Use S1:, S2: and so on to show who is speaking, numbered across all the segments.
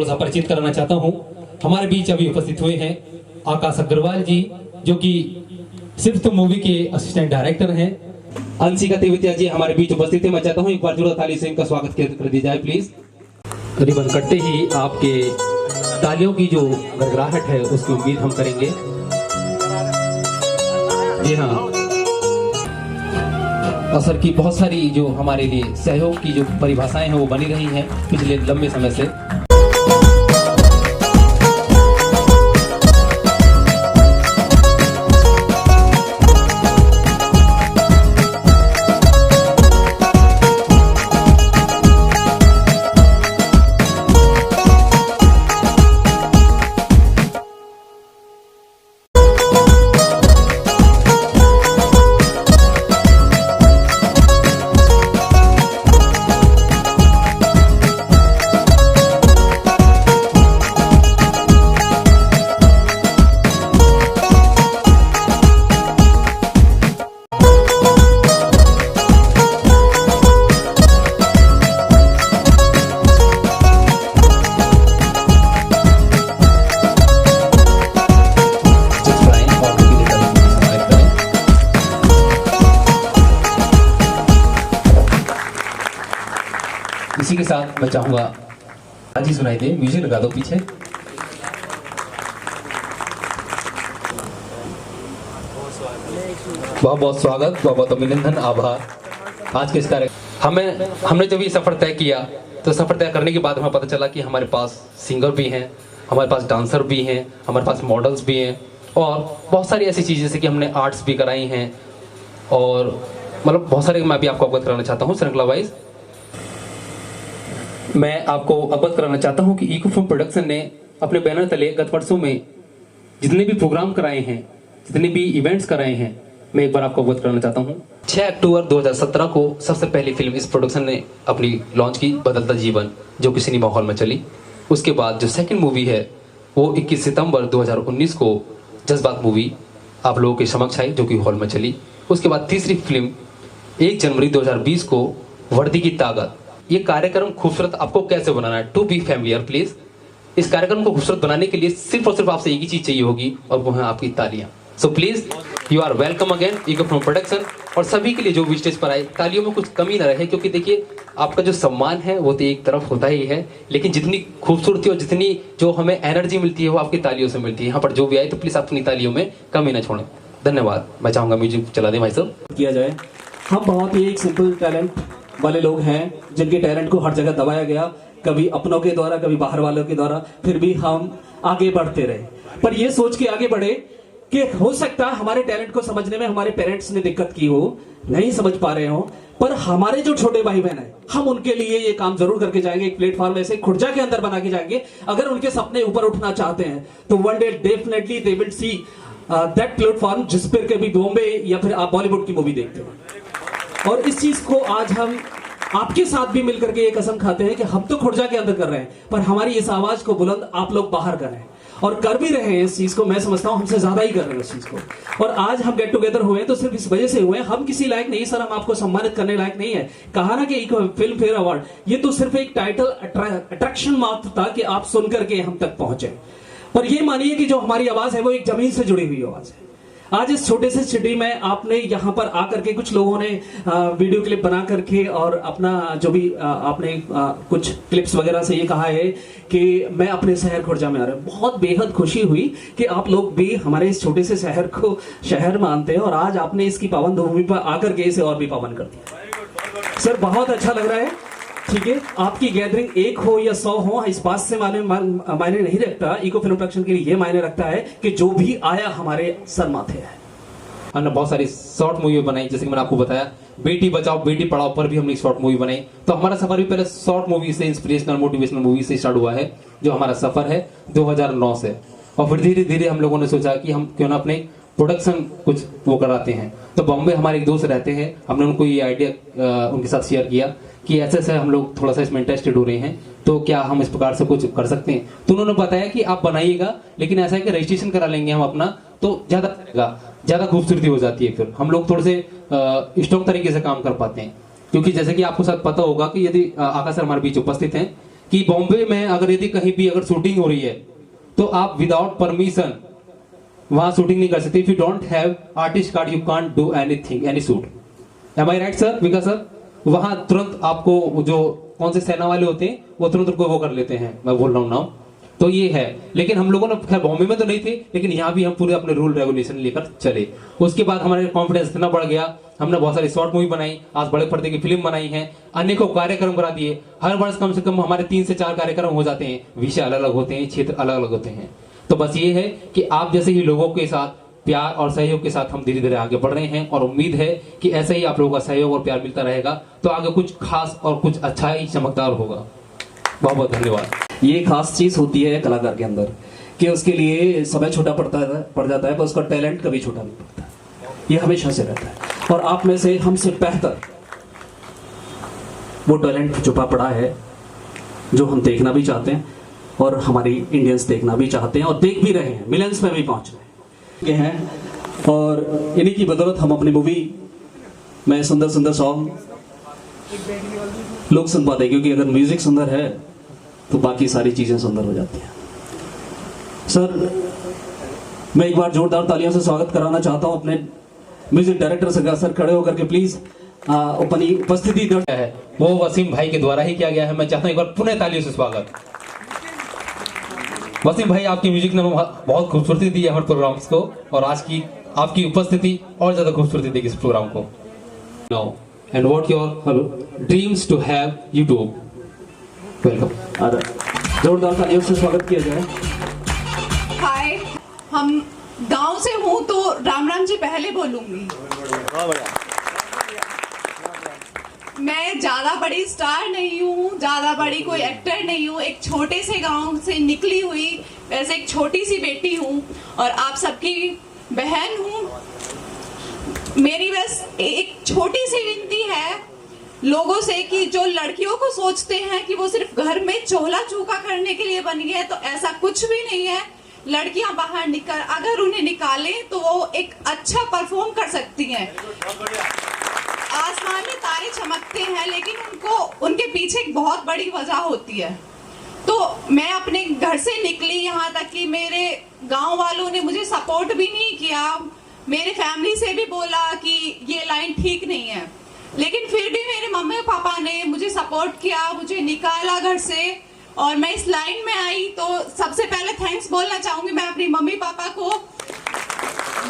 S1: सा परिचित कराना चाहता हूँ। हमारे बीच अभी उपस्थित हुए हैं आकाश अग्रवाल जी, जो कि सिर्फ मूवी के असिस्टेंट डायरेक्टर हैं। अंशिका तेवतिया जी हमारे बीच उपस्थित है। मैं चाहता हूँ एक बार जोरदार ताली से इनका स्वागत कर दिया जाए प्लीज। करीबन कटते ही आपके तालियों की जो गड़गड़ाहट है उसकी उम्मीद हम करेंगे। जी हाँ, असर की बहुत सारी जो हमारे लिए सहयोग की जो परिभाषाएं हैं वो बनी रही हैं पिछले लंबे समय से। इसी के साथ मैं चाहूंगा आज ही सुनाई दे, म्यूजिक लगा दो पीछे। बहुत बहुत स्वागत, बहुत बहुत अभिनंदन, आभार। आज के इस हमने जब ये सफर तय किया तो सफर तय करने के बाद हमें पता चला कि हमारे पास सिंगर भी हैं, हमारे पास डांसर भी हैं, हमारे पास मॉडल्स भी हैं और बहुत सारी ऐसी चीज़ें जैसे कि हमने आर्ट्स भी कराई हैं और मतलब बहुत सारे मैं भी आपको अवगत कराना चाहता हूँ श्रृंखला वाइज। मैं आपको अवगत कराना चाहता हूं कि इको फिल्म प्रोडक्शन ने अपने बैनर तले गत वर्षों में जितने भी प्रोग्राम कराए हैं, जितने भी इवेंट्स कराए हैं, मैं एक बार आपको अवगत कराना चाहता हूं। 6 अक्टूबर 2017 को सबसे पहली फिल्म इस प्रोडक्शन ने अपनी लॉन्च की, बदलता जीवन, जो कि सिनेमा हॉल में चली। उसके बाद जो सेकेंड मूवी है वो 21 सितंबर 2019 को जज्बात मूवी आप लोगों के समक्ष आई, जो कि हॉल में चली। उसके बाद तीसरी फिल्म 1 जनवरी 2020 को वर्दी की ताकत। ये कार्यक्रम खूबसूरत आपको कैसे बनाना है, टू बी फैमिलियर प्लीज। इस कार्यक्रम को खूबसूरत बनाने के लिए सिर्फ और सिर्फ आपसे एक ही चीज चाहिए होगी और वो है आपकी तालियां। So please you are welcome again eco film production. और सभी के लिए जो भी स्टेज पर आए, तालियों में कुछ कमी ना रहे, क्योंकि देखिए आपका जो सम्मान है वो तो एक तरफ होता ही है, लेकिन जितनी खूबसूरती और जितनी जो हमें एनर्जी मिलती है वो आपकी तालियों से मिलती है। यहाँ पर जो भी आए तो प्लीज अपनी तालियों में कमी ना छोड़ें। धन्यवाद। मैं चाहूंगा म्यूजिक चला दें भाई साहब।
S2: किया जाए। हम बहुत ही एक सिंपल टैलेंट वाले लोग हैं जिनके टैलेंट को हर जगह दबाया गया, कभी अपनों के द्वारा, कभी बाहर वालों के द्वारा, फिर भी हम आगे बढ़ते रहे। पर ये सोच के आगे बढ़े कि हो सकता है हमारे टैलेंट को समझने में हमारे पेरेंट्स ने दिक्कत की हो, नहीं समझ पा रहे हो, पर हमारे जो छोटे भाई बहन है हम उनके लिए ये काम जरूर करके जाएंगे। एक प्लेटफॉर्म ऐसे खुर्जा के अंदर बना के जाएंगे। अगर उनके सपने ऊपर उठना चाहते हैं तो one day definitely they will see that platform जिस पर कभी बॉम्बे या फिर आप बॉलीवुड की मूवी देखते हो। और इस चीज को आज हम आपके साथ भी मिलकर के ये कसम खाते हैं कि हम तो खुर्जा के अंदर कर रहे हैं, पर हमारी इस आवाज को बुलंद आप लोग बाहर कर रहे हैं और कर भी रहे हैं। इस चीज को मैं समझता हूं हमसे ज्यादा ही कर रहे हैं इस चीज को। और आज हम गेट टुगेदर हुए तो सिर्फ इस वजह से हुए। हम किसी लायक नहीं सर, हम आपको सम्मानित करने लायक नहीं है। कहा ना कि फिल्म फेयर अवार्ड, ये तो सिर्फ एक टाइटल अट्रैक्शन मात्र था कि आप सुन करके हम तक पहुंचे। पर ये मानिए कि जो हमारी आवाज है वो एक जमीन से जुड़ी हुई आवाज है। आज इस छोटे से सिटी में आपने यहाँ पर आकर के कुछ लोगों ने वीडियो क्लिप बना करके और अपना जो भी आपने कुछ क्लिप्स वगैरह से ये कहा है कि मैं अपने शहर खुर्जा में आ रहा हूँ। बहुत बेहद खुशी हुई कि आप लोग भी हमारे इस छोटे से शहर को शहर मानते हैं और आज आपने इसकी पावन भूमि पर आकर के इसे और भी पावन कर दिया। सर बहुत अच्छा लग रहा है। ठीक है, आपकी गैदरिंग 1 हो या 100 हो, इस बात से मायने नहीं रखता। इको फिल्म प्रोडक्शन के लिए ये मायने रखता है कि जो भी आया हमारे सर माथे है।
S1: हमने बहुत सारी शॉर्ट मूवी बनाई, जैसे कि मैंने आपको बताया बेटी बचाओ बेटी पढ़ाओ पर भी हमने शॉर्ट मूवी बनाई। तो हमारा सफर भी पहले शॉर्ट मूवी से, इंस्पिरेशनल मोटिवेशनल मूवी से स्टार्ट हुआ है, जो हमारा सफर है 2009 से। और फिर धीरे धीरे हम लोगों ने सोचा कि हम क्यों ना अपने प्रोडक्शन कुछ वो कराते हैं। तो बॉम्बे हमारे एक दोस्त रहते हैं, हमने उनको ये आइडिया उनके साथ शेयर किया कि ऐसे ऐसे हम लोग थोड़ा सा इसमें इंटरेस्टेड हो रहे हैं, तो क्या हम इस प्रकार से कुछ कर सकते हैं। तो उन्होंने बताया कि आप बनाइएगा, लेकिन ऐसा है कि रजिस्ट्रेशन करा लेंगे हम अपना, तो ज्यादा खूबसूरती हो जाती है। फिर हम लोग थोड़े से स्ट्रॉन्ग तरीके से काम कर पाते हैं। क्योंकि जैसे कि आपको साथ पता होगा कि यदि आकाश सर हमारे बीच उपस्थित हैं कि बॉम्बे में अगर यदि कहीं भी अगर शूटिंग हो रही है तो आप विदाउट परमिशन वहां शूटिंग नहीं कर सकते। If you don't have artist card you can't do anything, any shoot. Am I right sir, Vikas sir? वहां तुरंत आपको जो कौन से सेना वाले होते हैं वो तुरंत उनको वो कर लेते हैं, मैं बोल रहा हूँ नाम। तो ये है, लेकिन हम लोगों ने खैर बॉम्बे में तो नहीं थे, लेकिन यहाँ भी हम पूरे अपने रूल रेगुलेशन लेकर चले। उसके बाद हमारा कॉन्फिडेंस इतना बढ़ गया, हमने बहुत सारी शॉर्ट मूवी बनाई, आज बड़े पर्दे की फिल्म बनाई है, अनेकों कार्यक्रम करा दिए। हर वर्ष कम से कम हमारे 3 से 4 कार्यक्रम हो जाते हैं, विषय अलग अलग होते हैं, क्षेत्र अलग अलग होते हैं। तो बस ये है कि आप जैसे ही लोगों के साथ प्यार और सहयोग के साथ हम धीरे धीरे आगे बढ़ रहे हैं, और उम्मीद है कि ऐसे ही आप लोगों का सहयोग और प्यार मिलता रहेगा तो आगे कुछ खास और कुछ अच्छा ही चमकदार होगा। बहुत बहुत धन्यवाद।
S2: ये खास चीज होती है कलाकार के अंदर कि उसके लिए समय छोटा पड़ जाता है पर उसका टैलेंट कभी छोटा नहीं पड़ता, ये हमेशा से रहता है। और आप में से हमसे बेहतर वो टैलेंट छुपा पड़ा है जो हम देखना भी चाहते हैं और हमारी इंडियंस देखना भी चाहते हैं और देख भी रहे हैं, मिलियंस में भी पहुंच रहे हैं। और इन्हीं की बदौलत हम अपनी मूवी में सुंदर सुंदर सॉन्ग लोग सुन पाते हैं, क्योंकि अगर म्यूजिक सुंदर है तो बाकी सारी चीजें सुंदर हो जाती हैं। सर, मैं एक बार जोरदार तालियों से स्वागत कराना चाहता हूं अपने म्यूजिक डायरेक्टर से। सर खड़े होकर के प्लीज अपनी उपस्थिति दर्ज
S1: है वो वसीम भाई के द्वारा ही किया गया है। मैं चाहता हूं एक बार पुनः तालियों से स्वागत। वसीम भाई, आपकी म्यूजिक ने बहुत खूबसूरती दी है हमारे प्रोग्राम्स को, और आज की आपकी उपस्थिति और ज्यादा खूबसूरती देगी इस प्रोग्राम को। Now and what your dreams to have YouTube. Welcome.
S2: जोरदार तालियों से स्वागत किया जाए।
S3: हाय, हम गांव से हूँ तो राम राम जी पहले बोलूंगी। मैं ज्यादा बड़ी स्टार नहीं हूँ, ज्यादा बड़ी कोई एक्टर नहीं हूँ, एक छोटे से गांव से निकली हुई वैसे एक छोटी सी बेटी हूँ और आप सबकी बहन हूँ। मेरी बस एक छोटी सी विनती है लोगों से कि जो लड़कियों को सोचते हैं कि वो सिर्फ घर में चोला चूका करने के लिए बनी है, तो ऐसा कुछ भी नहीं है। लड़कियां बाहर निकल, अगर उन्हें निकाले तो वो एक अच्छा परफॉर्म कर सकती हैं। आसमान में तारे चमकते हैं, लेकिन उनके पीछे एक बहुत बड़ी वजह होती है। तो मैं अपने घर से निकली यहाँ तक कि मेरे गांव वालों ने मुझे सपोर्ट भी नहीं किया, मेरे फैमिली से भी बोला कि ये लाइन ठीक नहीं है, लेकिन फिर भी मेरे मम्मी पापा ने मुझे सपोर्ट किया, मुझे निकाला घर से और मैं इस लाइन में आई। तो सबसे पहले थैंक्स बोलना चाहूंगी मैं अपनी मम्मी पापा को,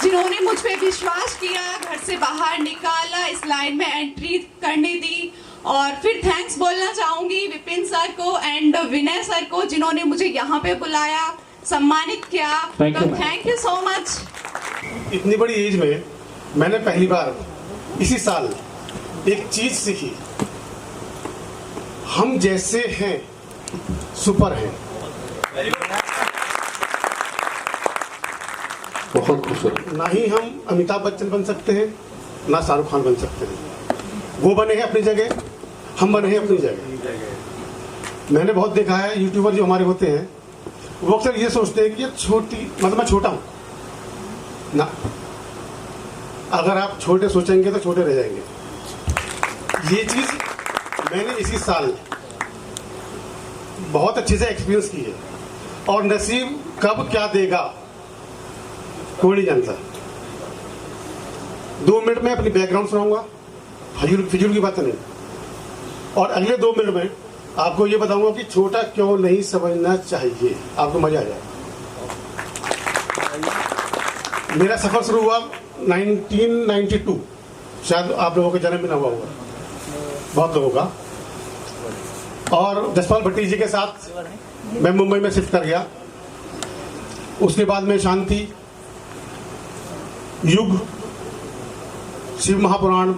S3: जिन्होंने मुझ पे विश्वास किया, घर से बाहर निकाला, इस लाइन में एंट्री करने दी। और फिर थैंक्स बोलना चाहूंगी विपिन सर को एंड विनय सर को, जिन्होंने मुझे यहाँ पे बुलाया, सम्मानित किया। तो थैंक यू सो मच।
S4: इतनी बड़ी एज में मैंने पहली बार इसी साल एक चीज सीखी, हम जैसे हैं सुपर हैं।
S1: बहुत खूबसूरत।
S4: ना ही हम अमिताभ बच्चन बन सकते हैं, ना शाहरुख खान बन सकते हैं। वो बने हैं अपनी जगह, हम बने हैं अपनी जगह। मैंने बहुत देखा है यूट्यूबर जो हमारे होते हैं वो अक्सर ये सोचते हैं कि ये छोटी, मतलब मैं छोटा हूं ना। अगर आप छोटे सोचेंगे तो छोटे रह जाएंगे। ये चीज मैंने इसी साल बहुत अच्छे से एक्सपीरियंस की है, और नसीब कब क्या देगा कोई नहीं जानता। 2 मिनट में अपनी बैकग्राउंड सुनाऊंगा, फिजूल की बात नहीं, और अगले 2 मिनट में आपको ये बताऊंगा कि छोटा क्यों नहीं समझना चाहिए, आपको मजा आ जाएगा। मेरा सफर शुरू हुआ 1992, शायद आप लोगों का जन्म भी ना हुआ होगा, बहुत लोगों का। और जसपाल भट्टी जी के साथ मैं मुंबई में शिफ्ट कर गया। उसके बाद में शांति, युग, शिव महापुराण,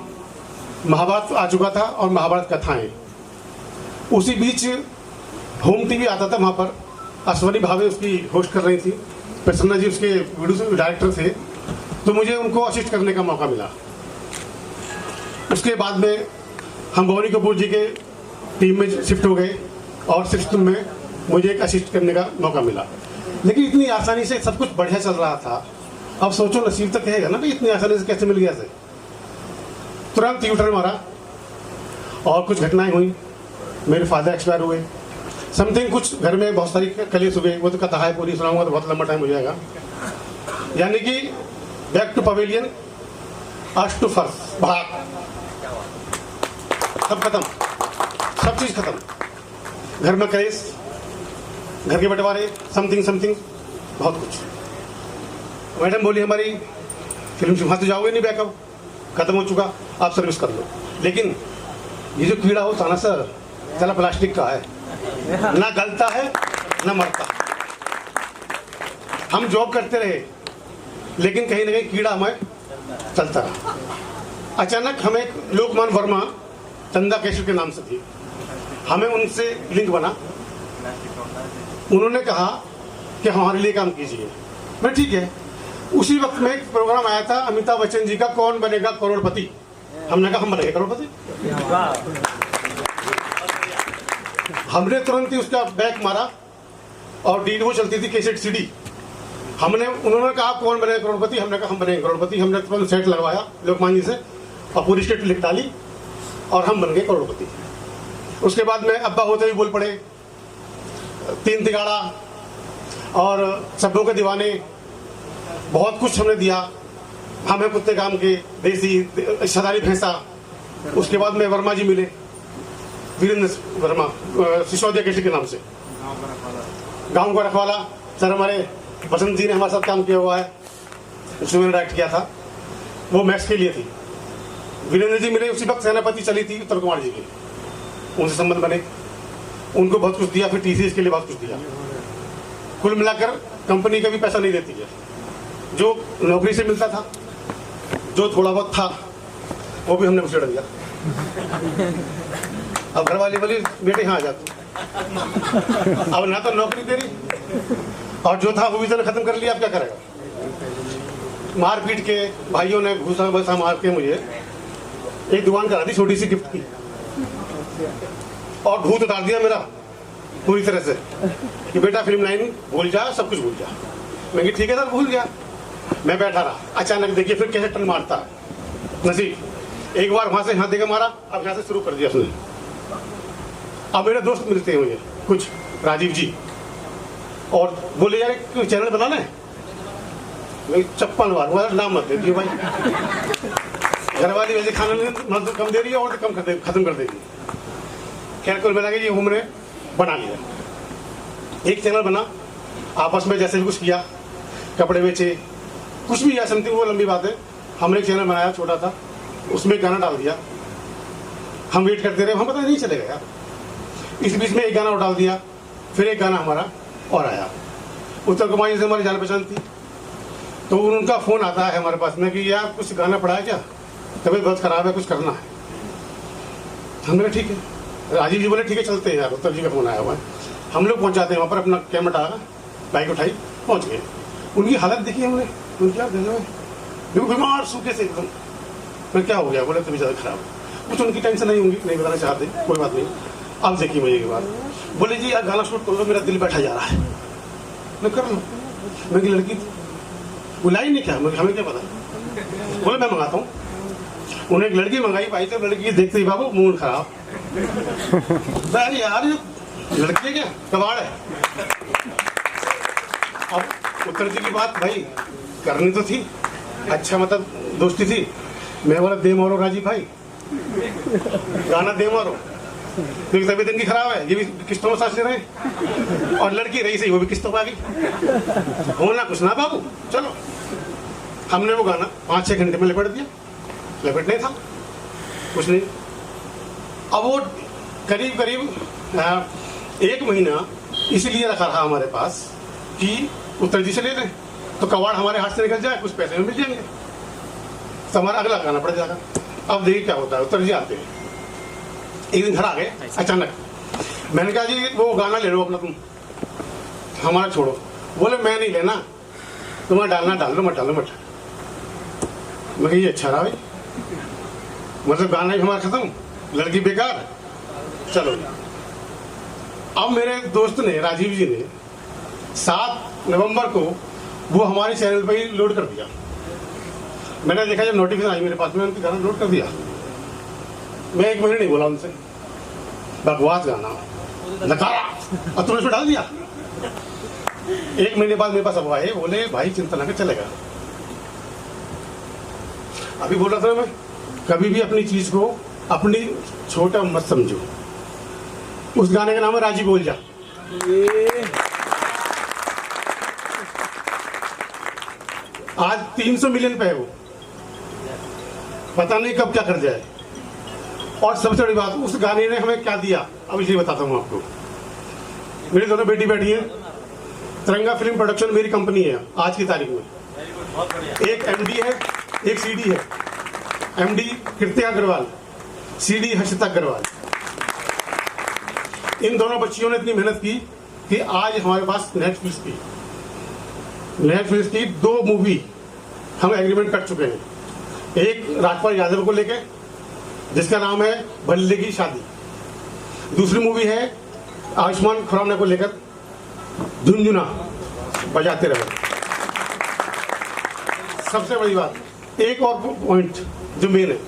S4: महाभारत आ चुका था और महाभारत कथाएं। उसी बीच होम टीवी आता था, वहाँ पर अश्वनी भावे उसकी होस्ट कर रही थी, प्रसन्ना जी उसके वीडियो डायरेक्टर थे, तो मुझे उनको असिस्ट करने का मौका मिला। उसके बाद में हम भवानी कपूर जी के टीम में शिफ्ट हो गए और शिफ्ट में मुझे एक असिस्ट करने का मौका मिला। लेकिन इतनी आसानी से सब कुछ बढ़िया चल रहा था। अब सोचो, नसीब तो कहेगा ना भाई इतनी आसानी से कैसे मिल गया से। तुरंत यूटर्न मारा और कुछ घटनाएं हुई। मेरे फादर एक्सपायर हुए, समथिंग कुछ घर में बहुत सारी कली सुबह, वो तो कथा है पूरी सुनाऊंगा तो बहुत लंबा टाइम हो जाएगा। यानी कि बैक टू पवेलियन, अर्श टू फर्श, भाग, सब खत्म, सब चीज खत्म। घर में क्रेज, घर के बंटवारे, समथिंग बहुत कुछ। मैडम बोली हमारी फिल्म से वहां तो जाओगे नहीं, बैकअप खत्म हो चुका, आप सर्विस कर लो। लेकिन ये जो कीड़ा होता ना सर, चला प्लास्टिक का है, ना गलता है ना मरता। हम जॉब करते रहे लेकिन कहीं ना कहीं कीड़ा हमें चलता रहा। अचानक हमें लोकमान वर्मा चंदा कैशल के नाम से थी, हमें उनसे लिंक बना। उन्होंने कहा कि हमारे लिए काम कीजिए। मैं ठीक है। उसी वक्त में एक प्रोग्राम आया था अमिताभ बच्चन जी का, कौन बनेगा करोड़पति। हमने कहा हम बनेंगे करोड़पति। हमने तुरंत ही उसका बैक मारा और डी वो चलती थी कैसेट सीडी। उन्होंने कहा कौन बनेगा करोड़पति, हमने कहा हम बनेंगे करोड़पति। हमने तुरंत सेट लगवाया लोकमान जी से और पूरी स्टेट लिख डाली और हम बन गए करोड़पति। उसके बाद में अब्बा होते ही बोल पड़े, तीन तिगाड़ा और सब्बों के दीवाने, बहुत कुछ हमने दिया। हमें कुत्ते काम के, देसी, सदारी भैंसा। उसके बाद में वर्मा जी मिले, वीरेंद्र वर्मा, सिसोदिया कैसे के नाम से, गाँव का रखवाला। सर हमारे बसंत जी ने हमारे साथ काम किया हुआ है, उसमें मैंने डायरेक्ट किया था, वो मैक्स के लिए थी। वीरेंद्र जी मिले, उसी वक्त सेनापति चली थी उत्तर कुमार जी की, उनसे संबंध बने, उनको बहुत कुछ दिया, फिर टीसीएस के लिए बहुत कुछ दिया। कुल मिलाकर कंपनी का भी पैसा नहीं देती है, जो नौकरी से मिलता था, जो थोड़ा बहुत था वो भी हमने उसे दिया। अब घर वाली बोली बेटे यहाँ आ जा तू, अब ना तो नौकरी दे रही और जो था वो भी तो खत्म कर लिया, अब क्या करेगा। मार पीट के भाइयों ने घुसा बसा मार के मुझे एक दुकान करा दी छोटी सी गिफ्ट की और भूत उतार दिया मेरा पूरी तरह से कि बेटा फिल्म लाइन भूल जा, सब कुछ भूल जा। मैं कि ठीक है सर, भूल गया। मैं बैठा रहा, अचानक देखिए फिर कैसे टन मारता है नसीब। एक बार वहां से हाथ देकर मारा, अब यहाँ से शुरू कर दिया उसने। अब मेरे दोस्त मिलते हैं मुझे कुछ, राजीव जी, और बोले यार एक चैनल बनाना है। मैं चप्पल मारूंगा, नाम मत दे दियो भाई। घर वाली वैसे खाना नहीं कम दे रही है और कम खत्म कर देगी। खैर कुल मिला के ये हमने बना लिया, एक चैनल बना। आपस में जैसे भी कुछ किया, कपड़े बेचे, कुछ भी या समथिंग, वो लंबी बात है। हमने एक चैनल बनाया छोटा था, उसमें गाना डाल दिया। हम वेट करते रहे, हम पता नहीं चलेगा यार। इस बीच में एक गाना और डाल दिया, फिर एक गाना हमारा और आया। उत्तर कुमार से हमारी जान पहचान थी, तो उनका फोन आता है हमारे पास में कि यार कुछ गाना पड़ा है क्या, तबीयत बहुत खराब है, कुछ करना है। हमने कहा ठीक है। राजीव जी बोले ठीक है चलते हैं यार, उत्तर जी का फोन आया हुआ है। हम लोग पहुंचाते हैं वहाँ पर, अपना कैमरा डाला, बाइक उठाई, पहुंच गए। उनकी हालत देखी हमने, उनकी बिल्कुल बीमार सूखे से एकदम। मैं क्या हो गया, बोले तबीयत ज़्यादा खराब। कुछ उनकी टेंशन नहीं होंगी, नहीं बताना चाहते, कोई बात नहीं। अब देखिए मुझे के बाद बोले जी यार गाना शूट कर लो, मेरा दिल बैठा जा रहा है। मैं कर लो। मैं लड़की बुलाई नहीं क्या, हमें क्या पता। बोले मैं मंगाता हूँ। उन्हें एक लड़की मंगाई, भाई तो लड़की देखते ही बाबू मूड खराब। यार ये लड़की है क्या, कबाड़ है। अब उत्तर जी की बात भाई करनी तो थी, अच्छा मतलब दोस्ती थी। मैं बोला दे मारो राजीव भाई, गाना दे मारो, क्योंकि तबीयत इनकी खराब है, ये भी किस्तों में सांस ले रहे हैं और लड़की रही सही, वो भी किस्तों में आ गई। होना कुछ ना बाबू, चलो। हमने वो गाना 5-6 घंटे में लपेट दिया। लपेटने था कुछ नहीं। अब वो करीब करीब 1 महीना इसीलिए रखा रहा हमारे पास कि उत्तर जी से ले लें तो कबाड़ हमारे हाथ से निकल जाए, कुछ पैसे में मिल जाएंगे, तो हमारा अगला गाना पड़ जाएगा। अब देखिए क्या होता है। उत्तर जी आते हैं, एक दिन घर आ गए अचानक। मैंने कहा जी वो गाना ले लो अपना, तुम हमारा छोड़ो। बोले मैं नहीं लेना, तुम्हें डालना डाल लो, मत डालो मत। मैं कही अच्छा रहा भाई, मतलब गाना ही हमारा खत्म, लड़की बेकार, चलो। अब मेरे दोस्त ने, राजीव जी ने 7 नवंबर को वो हमारे चैनल पर ही लोड कर दिया। मैंने देखा जब नोटिफिकेशन आई मेरे पास में, उनके गाना लोड कर दिया। मैं 1 महीने नहीं बोला उनसे, बकवास गाना, नकारा और तुमने उसमें डाल दिया। 1 महीने बाद मेरे पास अब आए, बोले भाई चिंता ना कर चलेगा। अभी बोल रहा था मैं, कभी भी अपनी चीज को अपनी छोटा मत समझो। उस गाने का नाम है राजी बोल जा। आज 300 मिलियन पे है वो, पता नहीं कब क्या कर जाए। और सबसे बड़ी बात, उस गाने ने हमें क्या दिया, अब इसलिए बताता हूँ आपको। मेरी दोनों बेटी बैठी है, तिरंगा फिल्म प्रोडक्शन मेरी कंपनी है आज की तारीख में। एक एमडी है, एक सीडी है। MD Kritya Agarwal, CD Harshita Agarwal. इन दोनों बच्चियों ने इतनी मेहनत की कि आज हमारे पास नेटफ्लिक्स की 2 मूवी हम एग्रीमेंट कर चुके हैं। एक राजपाल यादव को लेके जिसका नाम है भल्ले की शादी, दूसरी मूवी है आयुष्मान खुराना को लेकर झुनझुना बजाते रहे। सबसे बड़ी बात, एक और पॉइंट जो मेन है,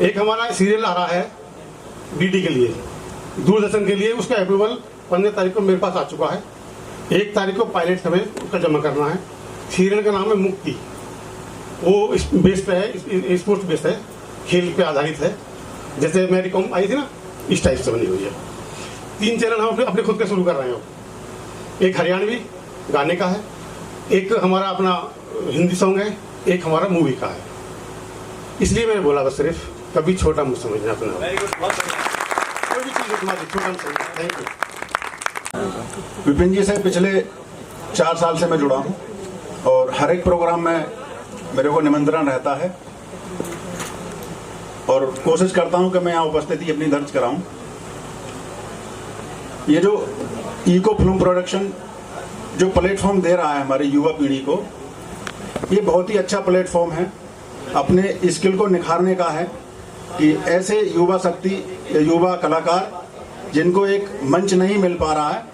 S4: एक हमारा सीरियल आ रहा है डीडी के लिए, दूरदर्शन के लिए। उसका अप्रूवल 15 तारीख को मेरे पास आ चुका है। 1 तारीख को पायलट हमें उसका जमा करना है। सीरियल का नाम है मुक्ति। वो बेस्ड है, स्पोर्ट्स बेस्ड है, खेल पे आधारित है। जैसे मैरी कॉम आई थी ना, इस टाइप से बनी हुई है। 3 चैनल हम अपने खुद के शुरू कर रहे हैं। एक हरियाणवी गाने का है, एक हमारा अपना हिंदी सॉन्ग है, एक हमारा मूवी का है। इसलिए मैंने बोला बस सिर्फ कभी छोटा मत समझना अपना, कोई भी चीज़ तुम्हारी छोटा मत समझना। Thank you.
S5: विपिन जी से पिछले 4 साल से मैं जुड़ा हूँ और हर एक प्रोग्राम में मेरे को निमंत्रण रहता है और कोशिश करता हूँ कि मैं यहाँ उपस्थिति अपनी दर्ज कराऊं। ये जो इको फिल्म प्रोडक्शन जो प्लेटफॉर्म दे रहा है हमारी युवा पीढ़ी को, ये बहुत ही अच्छा प्लेटफॉर्म है। अपने स्किल को निखारने का है कि ऐसे युवा शक्ति, युवा कलाकार जिनको एक मंच नहीं मिल पा रहा है,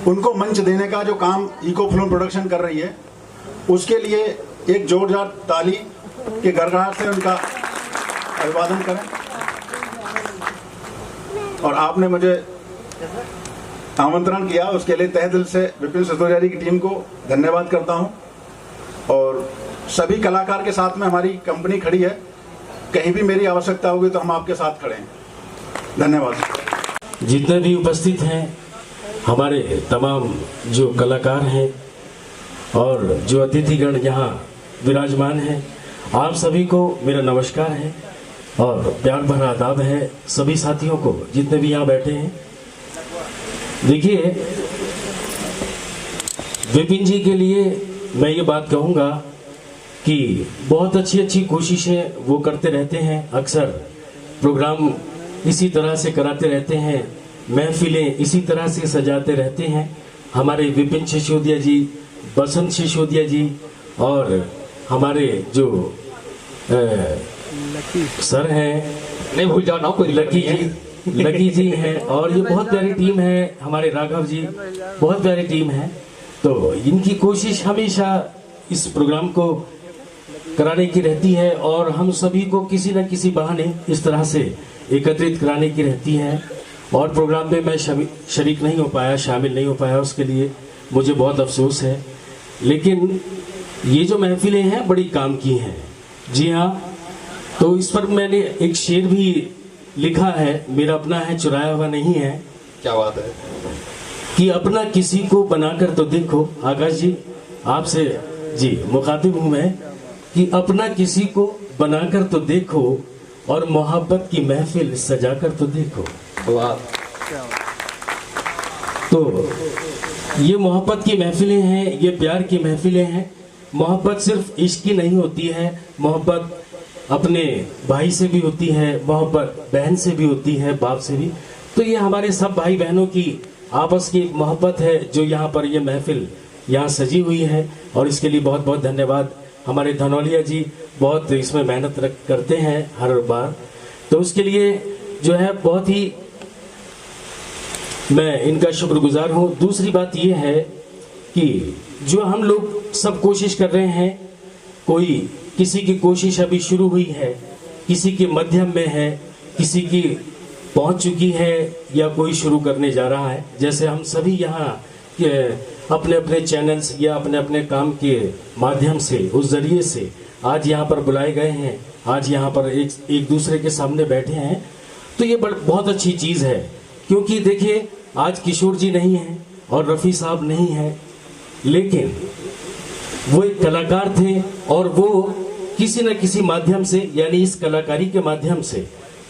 S5: उनको मंच देने का जो काम इको फिल्म प्रोडक्शन कर रही है, उसके लिए एक जोरदार ताली के गड़गड़ाहट से उनका अभिवादन करें। और आपने मुझे आमंत्रण किया, उसके लिए तहे दिल से विपिन सिसोदिया जी की टीम को धन्यवाद करता हूं। और सभी कलाकार के साथ में हमारी कंपनी खड़ी है, कहीं भी मेरी आवश्यकता होगी तो हम आपके साथ खड़े हैं। धन्यवाद।
S6: जितने भी उपस्थित हैं, हमारे तमाम जो कलाकार हैं और जो अतिथिगण यहाँ विराजमान हैं, आप सभी को मेरा नमस्कार है और प्यार भरा आदाब है। सभी साथियों को जितने भी यहाँ बैठे हैं, देखिए विपिन जी के लिए मैं ये बात कहूँगा कि बहुत अच्छी अच्छी कोशिशें वो करते रहते हैं। अक्सर प्रोग्राम इसी तरह से कराते रहते हैं, महफिलें इसी तरह से सजाते रहते हैं। हमारे विपिन सिसोदिया जी, बसंत सिसोदिया जी और हमारे जो सर हैं,
S1: नहीं भूल जाओ ना, कोई
S6: लकी जी हैं। और ये बहुत प्यारी टीम है, हमारे राघव जी बहुत प्यारी टीम है। तो इनकी कोशिश हमेशा इस प्रोग्राम को कराने की रहती है और हम सभी को किसी न किसी बहाने इस तरह से एकत्रित कराने की रहती है। और प्रोग्राम में मैं शरीक नहीं हो पाया, शामिल नहीं हो पाया, उसके लिए मुझे बहुत अफसोस है। लेकिन ये जो महफिलें हैं बड़ी काम की हैं। जी हाँ, तो इस पर मैंने एक शेर भी लिखा है, मेरा अपना है चुराया हुआ नहीं है।
S1: क्या बात है
S6: कि अपना किसी को बनाकर तो देखो। आकाश जी, आपसे जी मुखातिब हूं मैं कि अपना किसी को बनाकर तो देखो और मोहब्बत की महफिल सजाकर तो देखो।
S1: वाह।
S6: तो ये मोहब्बत की महफिलें हैं, ये प्यार की महफिलें हैं। मोहब्बत सिर्फ इश्क की नहीं होती है, मोहब्बत अपने भाई से भी होती है, मोहब्बत बहन से भी होती है, बाप से भी। तो ये हमारे सब भाई बहनों की आपस की एक मोहब्बत है जो यहाँ पर ये महफिल यहाँ सजी हुई है। और इसके लिए बहुत बहुत धन्यवाद। हमारे धनौलिया जी बहुत इसमें मेहनत करते हैं हर बार, तो उसके लिए जो है बहुत ही मैं इनका शुक्रगुजार हूँ। दूसरी बात ये है कि जो हम लोग सब कोशिश कर रहे हैं, कोई किसी की कोशिश अभी शुरू हुई है, किसी के मध्यम में है, किसी की पहुंच चुकी है या कोई शुरू करने जा रहा है। जैसे हम सभी यहाँ अपने अपने चैनल्स या अपने अपने काम के माध्यम से, उस जरिए से आज यहाँ पर बुलाए गए हैं, आज यहाँ पर एक दूसरे के सामने बैठे हैं, तो ये बहुत अच्छी चीज़ है। क्योंकि देखिए आज किशोर जी नहीं हैं और रफ़ी साहब नहीं हैं, लेकिन वो एक कलाकार थे और वो किसी न किसी माध्यम से, यानी इस कलाकारी के माध्यम से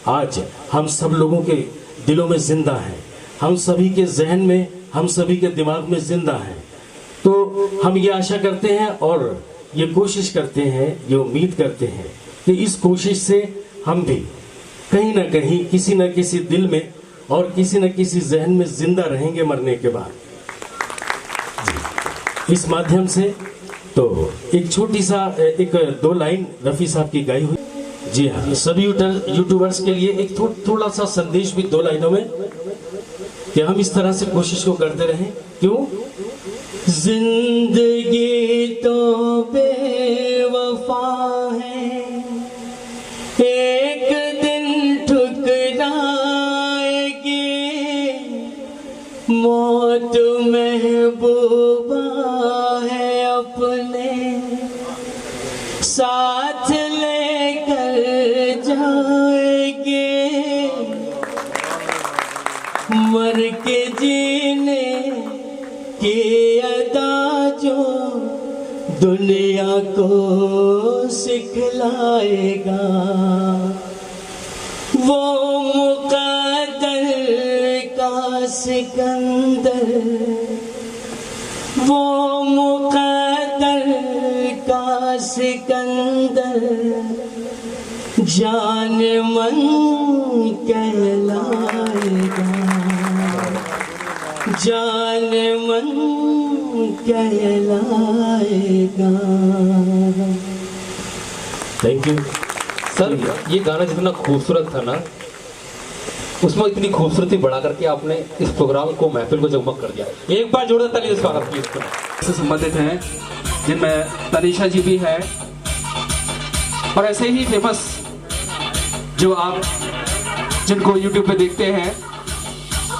S6: आज हम सब लोगों के दिलों में जिंदा हैं, हम सभी के जहन में, हम सभी के दिमाग में जिंदा हैं। तो हम ये आशा करते हैं और ये कोशिश करते हैं, ये उम्मीद करते हैं कि इस कोशिश से हम भी कहीं ना कहीं, किसी न किसी दिल में और किसी न किसी जहन में जिंदा रहेंगे मरने के बाद। इस माध्यम से तो एक छोटी सा एक 2 लाइन रफ़ी साहब की गाई हुई। जी हाँ, सभी यूट्यूबर्स के लिए एक थोड़ा सा संदेश भी 2 लाइनों में, कि हम इस तरह से कोशिश को करते रहें। क्यों? जिंदगी तो बेवफा है, एक दिन ठुकराएगी, मौत महबूबा है अपने साथ लेकर जाएगी, मर के जीने की अदा जो दुनिया को सिखलाएगा, वो मुक़द्दर का सिकंदर, वो मुक़द्दर का सिकंदर जान मन कहलाएगा, जान मन कहलाएगा। Thank you
S1: sir. ये गाना जितना खूबसूरत था ना, उसमें इतनी खूबसूरती बढ़ा करके आपने इस प्रोग्राम को, महफिल को जगमग कर दिया। एक बार जोरदार ताली से स्वागत कीजिए।
S2: से संबंधित हैं जिनमें तनीषा जी भी है, और ऐसे ही फेमस जो आप जिनको YouTube पे देखते हैं,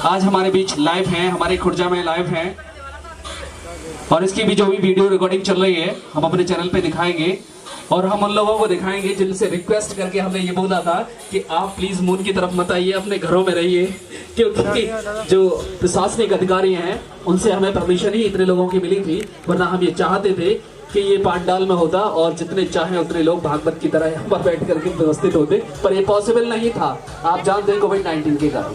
S2: आज हमारे बीच लाइव हैं, हमारे खुर्जा में लाइव हैं, और इसकी भी जो भी वीडियो रिकॉर्डिंग चल रही है हम अपने चैनल पे दिखाएंगे। और हम उन लोगों को दिखाएंगे जिनसे रिक्वेस्ट करके हमने ये बोला था कि आप प्लीज मून की तरफ मत आइए, अपने घरों में रहिए, क्योंकि जो प्रशासनिक अधिकारी हैं उनसे हमें परमिशन ही इतने लोगों की मिली थी, वरना हम ये चाहते थे कि ये पांडाल में होता और जितने चाहे उतने लोग भागवत की तरह यहाँ पर बैठ करके व्यवस्थित होते, पर ये पॉसिबल नहीं था। आप जानते हैं कोविड-19 के कारण।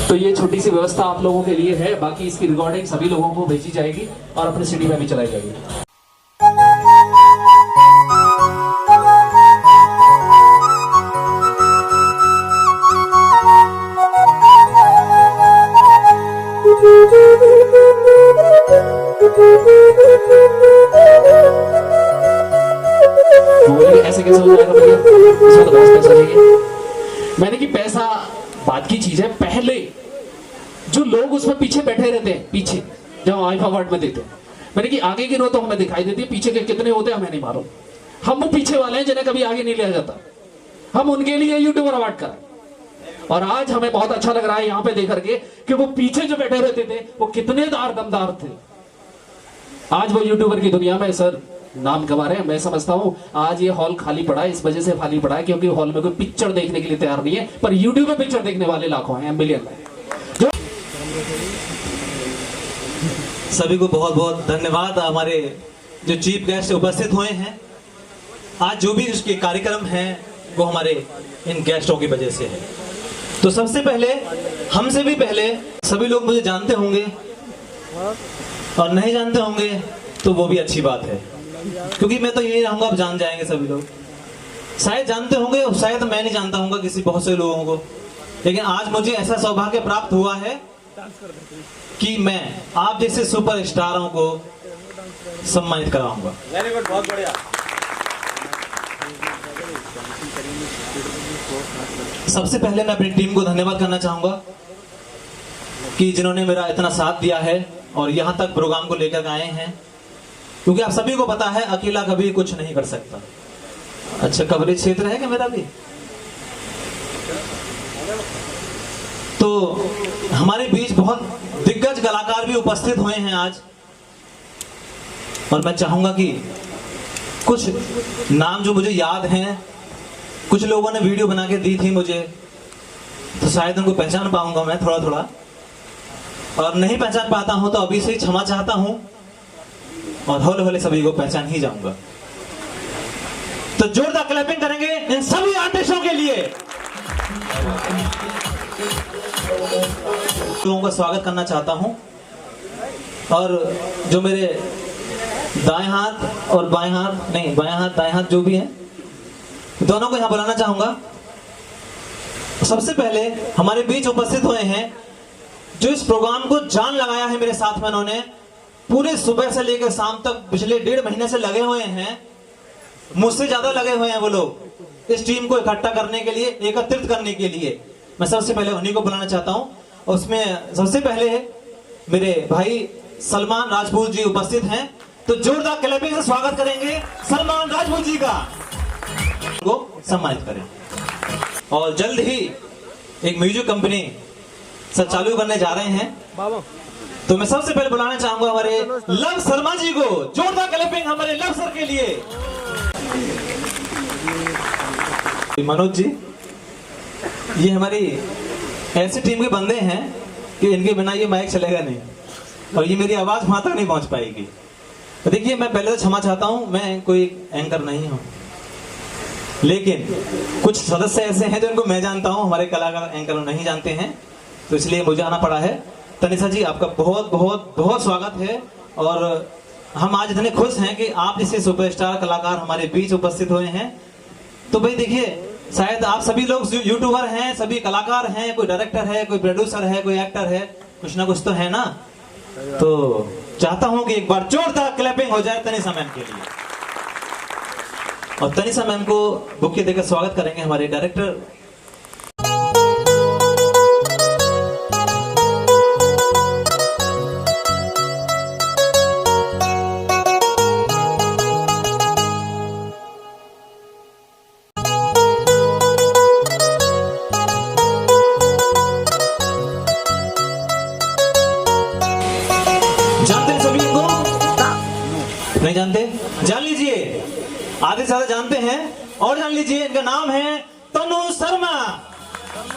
S2: तो ये छोटी सी व्यवस्था आप लोगों के लिए है, बाकी इसकी रिकॉर्डिंग सभी लोगों को भेजी जाएगी और अपने CD में भी चलाई जाएगी। ऐसे कैसे हो जाएगा भैया? इसमें तो बहुत पैसा चाहिए। मैंने कि पैसा बात की चीज है, पहले जो लोग उसमें पीछे बैठे रहते हैं, पीछे जब आईफा अवार्ड में देते हैं, मैंने कि आगे की नो तो हमें दिखाई देती है, पीछे के कितने होते हैं हमें नहीं मालूम। हम वो पीछे वाले हैं जिन्हें कभी आगे नहीं लिया जाता, हम उनके लिए यूट्यूबर अवार्ड का। और आज हमें बहुत अच्छा लग रहा है यहाँ पे देख करके कि वो पीछे जो बैठे रहते थे वो कितने दमदार थे। आज वो यूट्यूबर की दुनिया में सर नाम कमा रहे हैं। मैं समझता हूँ आज ये हॉल खाली पड़ा है, इस वजह से खाली पड़ा है क्योंकि हॉल में कोई पिक्चर देखने के लिए तैयार नहीं है, पर यूट्यूब पे पिक्चर देखने वाले लाखों हैं, मिलियन में।
S7: सभी को बहुत बहुत धन्यवाद। हमारे जो चीफ गेस्ट उपस्थित हुए हैं, आज जो भी उसके कार्यक्रम हैं वो हमारे इन गेस्टों की वजह से है। तो सबसे पहले, हमसे भी पहले सभी लोग मुझे जानते होंगे और नहीं जानते होंगे तो वो भी अच्छी बात है, क्योंकि मैं तो यही रहूंगा, अब जान जाएंगे सभी लोग। शायद जानते होंगे और शायद मैं नहीं जानता हूँ किसी बहुत से लोगों को, लेकिन आज मुझे ऐसा सौभाग्य प्राप्त हुआ है कि मैं आप जैसे सुपर स्टारों को सम्मानित कराऊंगा। बहुत बढ़िया। सबसे पहले मैं अपनी टीम को धन्यवाद करना चाहूंगा कि जिन्होंने मेरा इतना साथ दिया है और यहाँ तक प्रोग्राम को लेकर आए हैं, क्योंकि आप सभी को पता है अकेला कभी कुछ नहीं कर सकता। अच्छा, कवरेज क्षेत्र है क्या मेरा भी? हमारे बीच बहुत दिग्गज कलाकार भी उपस्थित हुए हैं आज, और मैं चाहूंगा कि कुछ नाम जो मुझे याद हैं, कुछ लोगों ने वीडियो बना के दी थी मुझे, तो शायद उनको पहचान पाऊंगा मैं थोड़ा थोड़ा, और नहीं पहचान पाता हूं तो अभी से ही क्षमा चाहता हूं, और हौले हौले सभी को पहचान ही जाऊंगा। तो जोरदार क्लैपिंग करेंगे इन सभी आर्टिस्टों के लिए। लोगों का स्वागत करना चाहता हूं, और जो मेरे दाएं हाथ और बाएं हाथ, नहीं बाएं हाथ दाएं हाथ जो भी हैं, दोनों को यहां बुलाना चाहूंगा। सबसे पहले हमारे बीच उपस्थित हुए हैं जो इस प्रोग्राम को जान लगाया है मेरे साथ में, उन्होंने पूरे सुबह से लेकर शाम तक पिछले 1.5 महीने से लगे हुए हैं, मुझसे ज्यादा लगे हुए हैं वो लोग इस टीम को इकट्ठा करने के लिए, एकत्रित करने के लिए। मैं सबसे पहले उन्हीं को बुलाना चाहता हूं, और उसमें सबसे पहले मेरे भाई सलमान राजपूत जी उपस्थित हैं, तो जोरदार क्लैपिंग से स्वागत करेंगे सलमान राजपूत जी का, को सम्मानित करें। और जल्द ही एक म्यूजिक कंपनी सब चालू करने जा रहे हैं, तो मैं सबसे पहले बुलाना चाहूंगा हमारे लव शर्मा जी को। जोरदार क्लैपिंग हमारे लव सर के लिए। मनोज जी, ये हमारी ऐसी टीम के बंदे हैं कि इनके बिना ये माइक चलेगा नहीं, और ये मेरी आवाज वहां तक नहीं पहुंच पाएगी। तो देखिए, मैं पहले तो क्षमा चाहता हूं, मैं कोई एंकर नहीं हूं, लेकिन कुछ सदस्य ऐसे हैं जो इनको मैं जानता हूं, हमारे कलाकार एंकर नहीं जानते हैं, तो इसलिए मुझे आना पड़ा है। तनिषा जी, आपका बहुत बहुत बहुत स्वागत है, और हम आज इतने खुश हैं कि आप जैसे सुपरस्टार कलाकार हमारे बीच उपस्थित हुए हैं। तो भाई देखिए, शायद आप सभी लोग यूट्यूबर हैं, सभी कलाकार हैं, कोई डायरेक्टर है, कोई प्रोड्यूसर है, कोई एक्टर है, कुछ ना कुछ तो है ना। तो चाहता हूं कि एक बार जोरदार क्लैपिंग हो जाए तनिषा मैम के लिए, और तनिषा मैम को बुके देकर स्वागत करेंगे हमारे डायरेक्टर। जानते हैं सभी इनको? नहीं जानते? जान लीजिए, आधे से ज्यादा जानते हैं, और जान लीजिए इनका नाम है तनु शर्मा।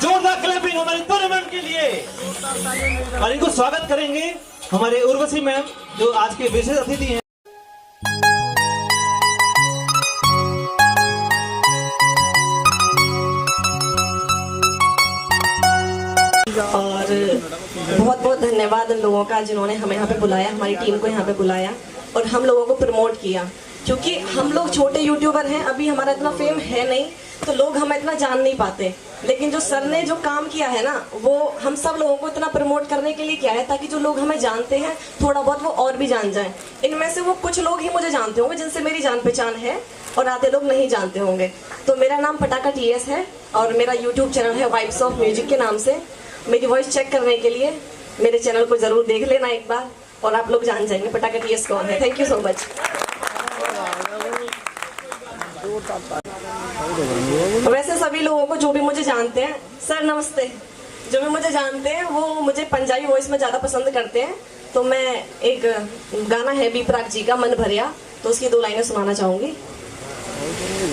S7: जोरदार क्लैपिंग हमारे तनु मैम के लिए, और इनको स्वागत करेंगे हमारे उर्वशी मैम जो आज के विशेष अतिथि हैं।
S8: और बहुत बहुत धन्यवाद उन लोगों का जिन्होंने हमें यहाँ पे बुलाया, हमारी टीम को यहाँ पे बुलाया और हम लोगों को प्रमोट किया, क्योंकि हम लोग छोटे यूट्यूबर हैं, अभी हमारा इतना फेम है नहीं, तो लोग हमें इतना जान नहीं पाते। लेकिन जो सर ने जो काम किया है ना, वो हम सब लोगों को इतना प्रमोट करने के लिए किया है, ताकि जो लोग हमें जानते हैं थोड़ा बहुत वो और भी जान जाएं। इनमें से वो कुछ लोग ही मुझे जानते होंगे जिनसे मेरी जान पहचान है, और आधे लोग नहीं जानते होंगे। तो मेरा नाम पटाखा TS है, और मेरा यूट्यूब चैनल है वाइब्स ऑफ म्यूजिक के नाम से। मेरी वॉइस चेक करने के लिए मेरे चैनल को जरूर देख लेना एक बार, और आप लोग जान जाएंगे पटाखा TS कौन है। Thank you so much. वैसे सभी लोगों को जो भी मुझे जानते हैं, सर नमस्ते, जो भी मुझे जानते हैं वो मुझे पंजाबी वॉइस में ज़्यादा पसंद करते हैं। तो मैं एक गाना है बी प्राक जी का, मन भरिया, तो उसकी 2 लाइनें सुनाना चाहूंगी।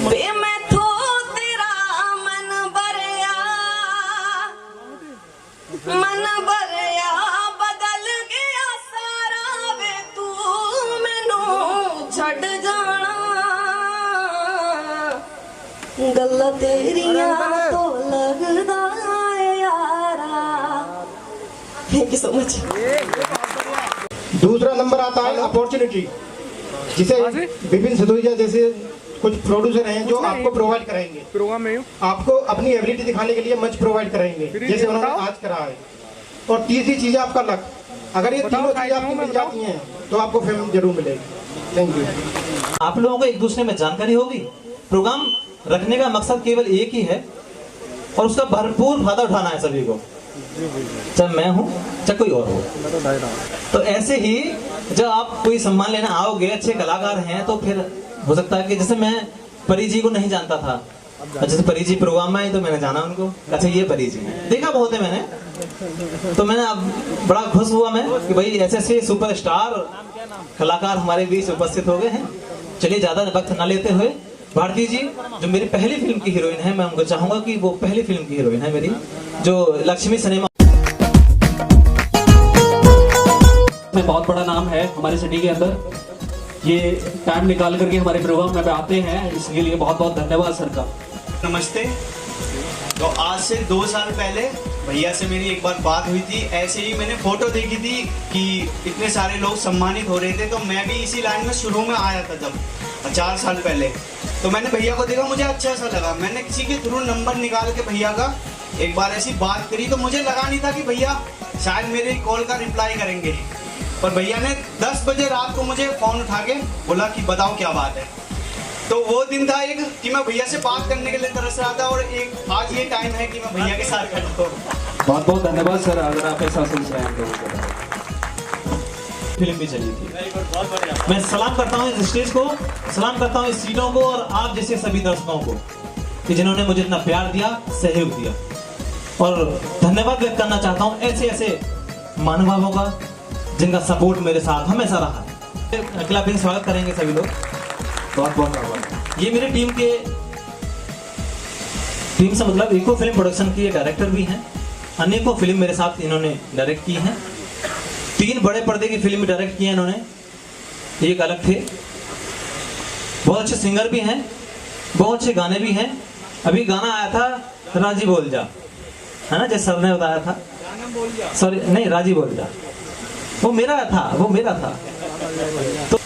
S8: बे मैं थो तेरा मन भरिया, मन भरिया बदल गया सारा, वे तू मैनू छड़ जाना, गल्ला तेरिया तो लगदा है यारा। Thank you so much.
S9: दूसरा नंबर आता है अपॉर्चुनिटी, जिसे विपिन सदोदिया जैसे कुछ प्रोड्यूसर हैं जो आपको प्रोवाइड कराएंगे, प्रोग्राम में आपको अपनी एबिलिटी दिखाने के लिए मंच प्रोवाइड कराएंगे, जैसे उन्होंने आज करा है। और तीसरी चीज है आपका लक। अगर ये तीनों चीजें आपको मिल जाती हैं तो आपको फेम जरूर मिलेगी। Thank you.
S7: आप लोगों को एक दूसरे में जानकारी होगी। प्रोग्राम रखने का मकसद केवल एक ही है, और उसका भरपूर फायदा उठाना है सभी को, चाहे मैं हूँ चाहे कोई और हो। तो ऐसे ही जब आप कोई सम्मान लेने आओगे, अच्छे कलाकार हैं, तो फिर हो सकता है कि जैसे मैं परी जी को नहीं जानता था, जैसे परी जी प्रोग्राम में आई तो मैंने जाना उनको, अच्छा ये परी जी है, देखा बहुत है मैंने, तो मैंने अब बड़ा खुश हुआ मैं कि भाई ऐसे ऐसे सुपरस्टार कलाकार हमारे बीच उपस्थित हो गए हैं। चलिए ज़्यादा वक्त ना लेते हुए भारती जी जो मेरी पहली फिल्म की हीरोइन है, मैं उनको चाहूंगा कि वो पहली फिल्म की हीरोइन है मेरी, जो लक्ष्मी सिनेमा
S2: में बहुत बड़ा नाम है हमारे सिटी के अंदर। ये टाइम निकाल करके हमारे प्रोग्राम में आते हैं, इसके लिए बहुत बहुत धन्यवाद सर का।
S10: नमस्ते। तो आज से 2 साल पहले भैया से मेरी एक बार बात हुई थी। ऐसे ही मैंने फोटो देखी थी कि इतने सारे लोग सम्मानित हो रहे थे, तो मैं भी इसी लाइन में शुरू में आया था जब 4 साल पहले। तो मैंने भैया को देखा, मुझे अच्छा सा लगा। मैंने किसी के थ्रू नंबर निकाल के भैया का एक बार ऐसी बात करी, तो मुझे लगा नहीं था कि भैया शायद मेरे कॉल का रिप्लाई करेंगे, पर भैया ने 10 बजे रात को मुझे फ़ोन उठा के बोला कि बताओ क्या बात है। तो वो दिन था एक कि मैं भैया से बात करने के लिए तरस रहा था, और एक आज ये टाइम है कि मैं भैया के साथ खड़ा हूँ।
S2: बहुत बहुत धन्यवाद सर, अगर आप ऐसा सुन रहे हैं तो।
S7: फिल्म भी चली थी। मैं सलाम करता हूँ इस स्टेज को, सलाम करता हूँ इस सीटों को और आप जैसे सभी दर्शकों को कि जिन्होंने मुझे इतना प्यार दिया, सहयोग दिया, और धन्यवाद व्यक्त करना चाहता हूँ ऐसे ऐसे महानुभावों का जिनका सपोर्ट मेरे साथ हमेशा रहा है। क्लैपिंग स्वागत करेंगे सभी लोग। बहुत बहुत धन्यवाद। ये मेरी टीम से मतलब इको फिल्म प्रोडक्शन की डायरेक्टर भी हैं। अनेकों फिल्म मेरे साथ इन्होंने डायरेक्ट की हैं। 3 बड़े पर्दे की फिल्म डायरेक्ट की है इन्होंने, एक अलग थे। बहुत अच्छे सिंगर भी हैं, बहुत अच्छे गाने भी हैं। अभी गाना आया था राजी बोल जा, है ना, जैसे सर ने बताया था। सॉरी नहीं, राजी बोल जा, वो मेरा था। तो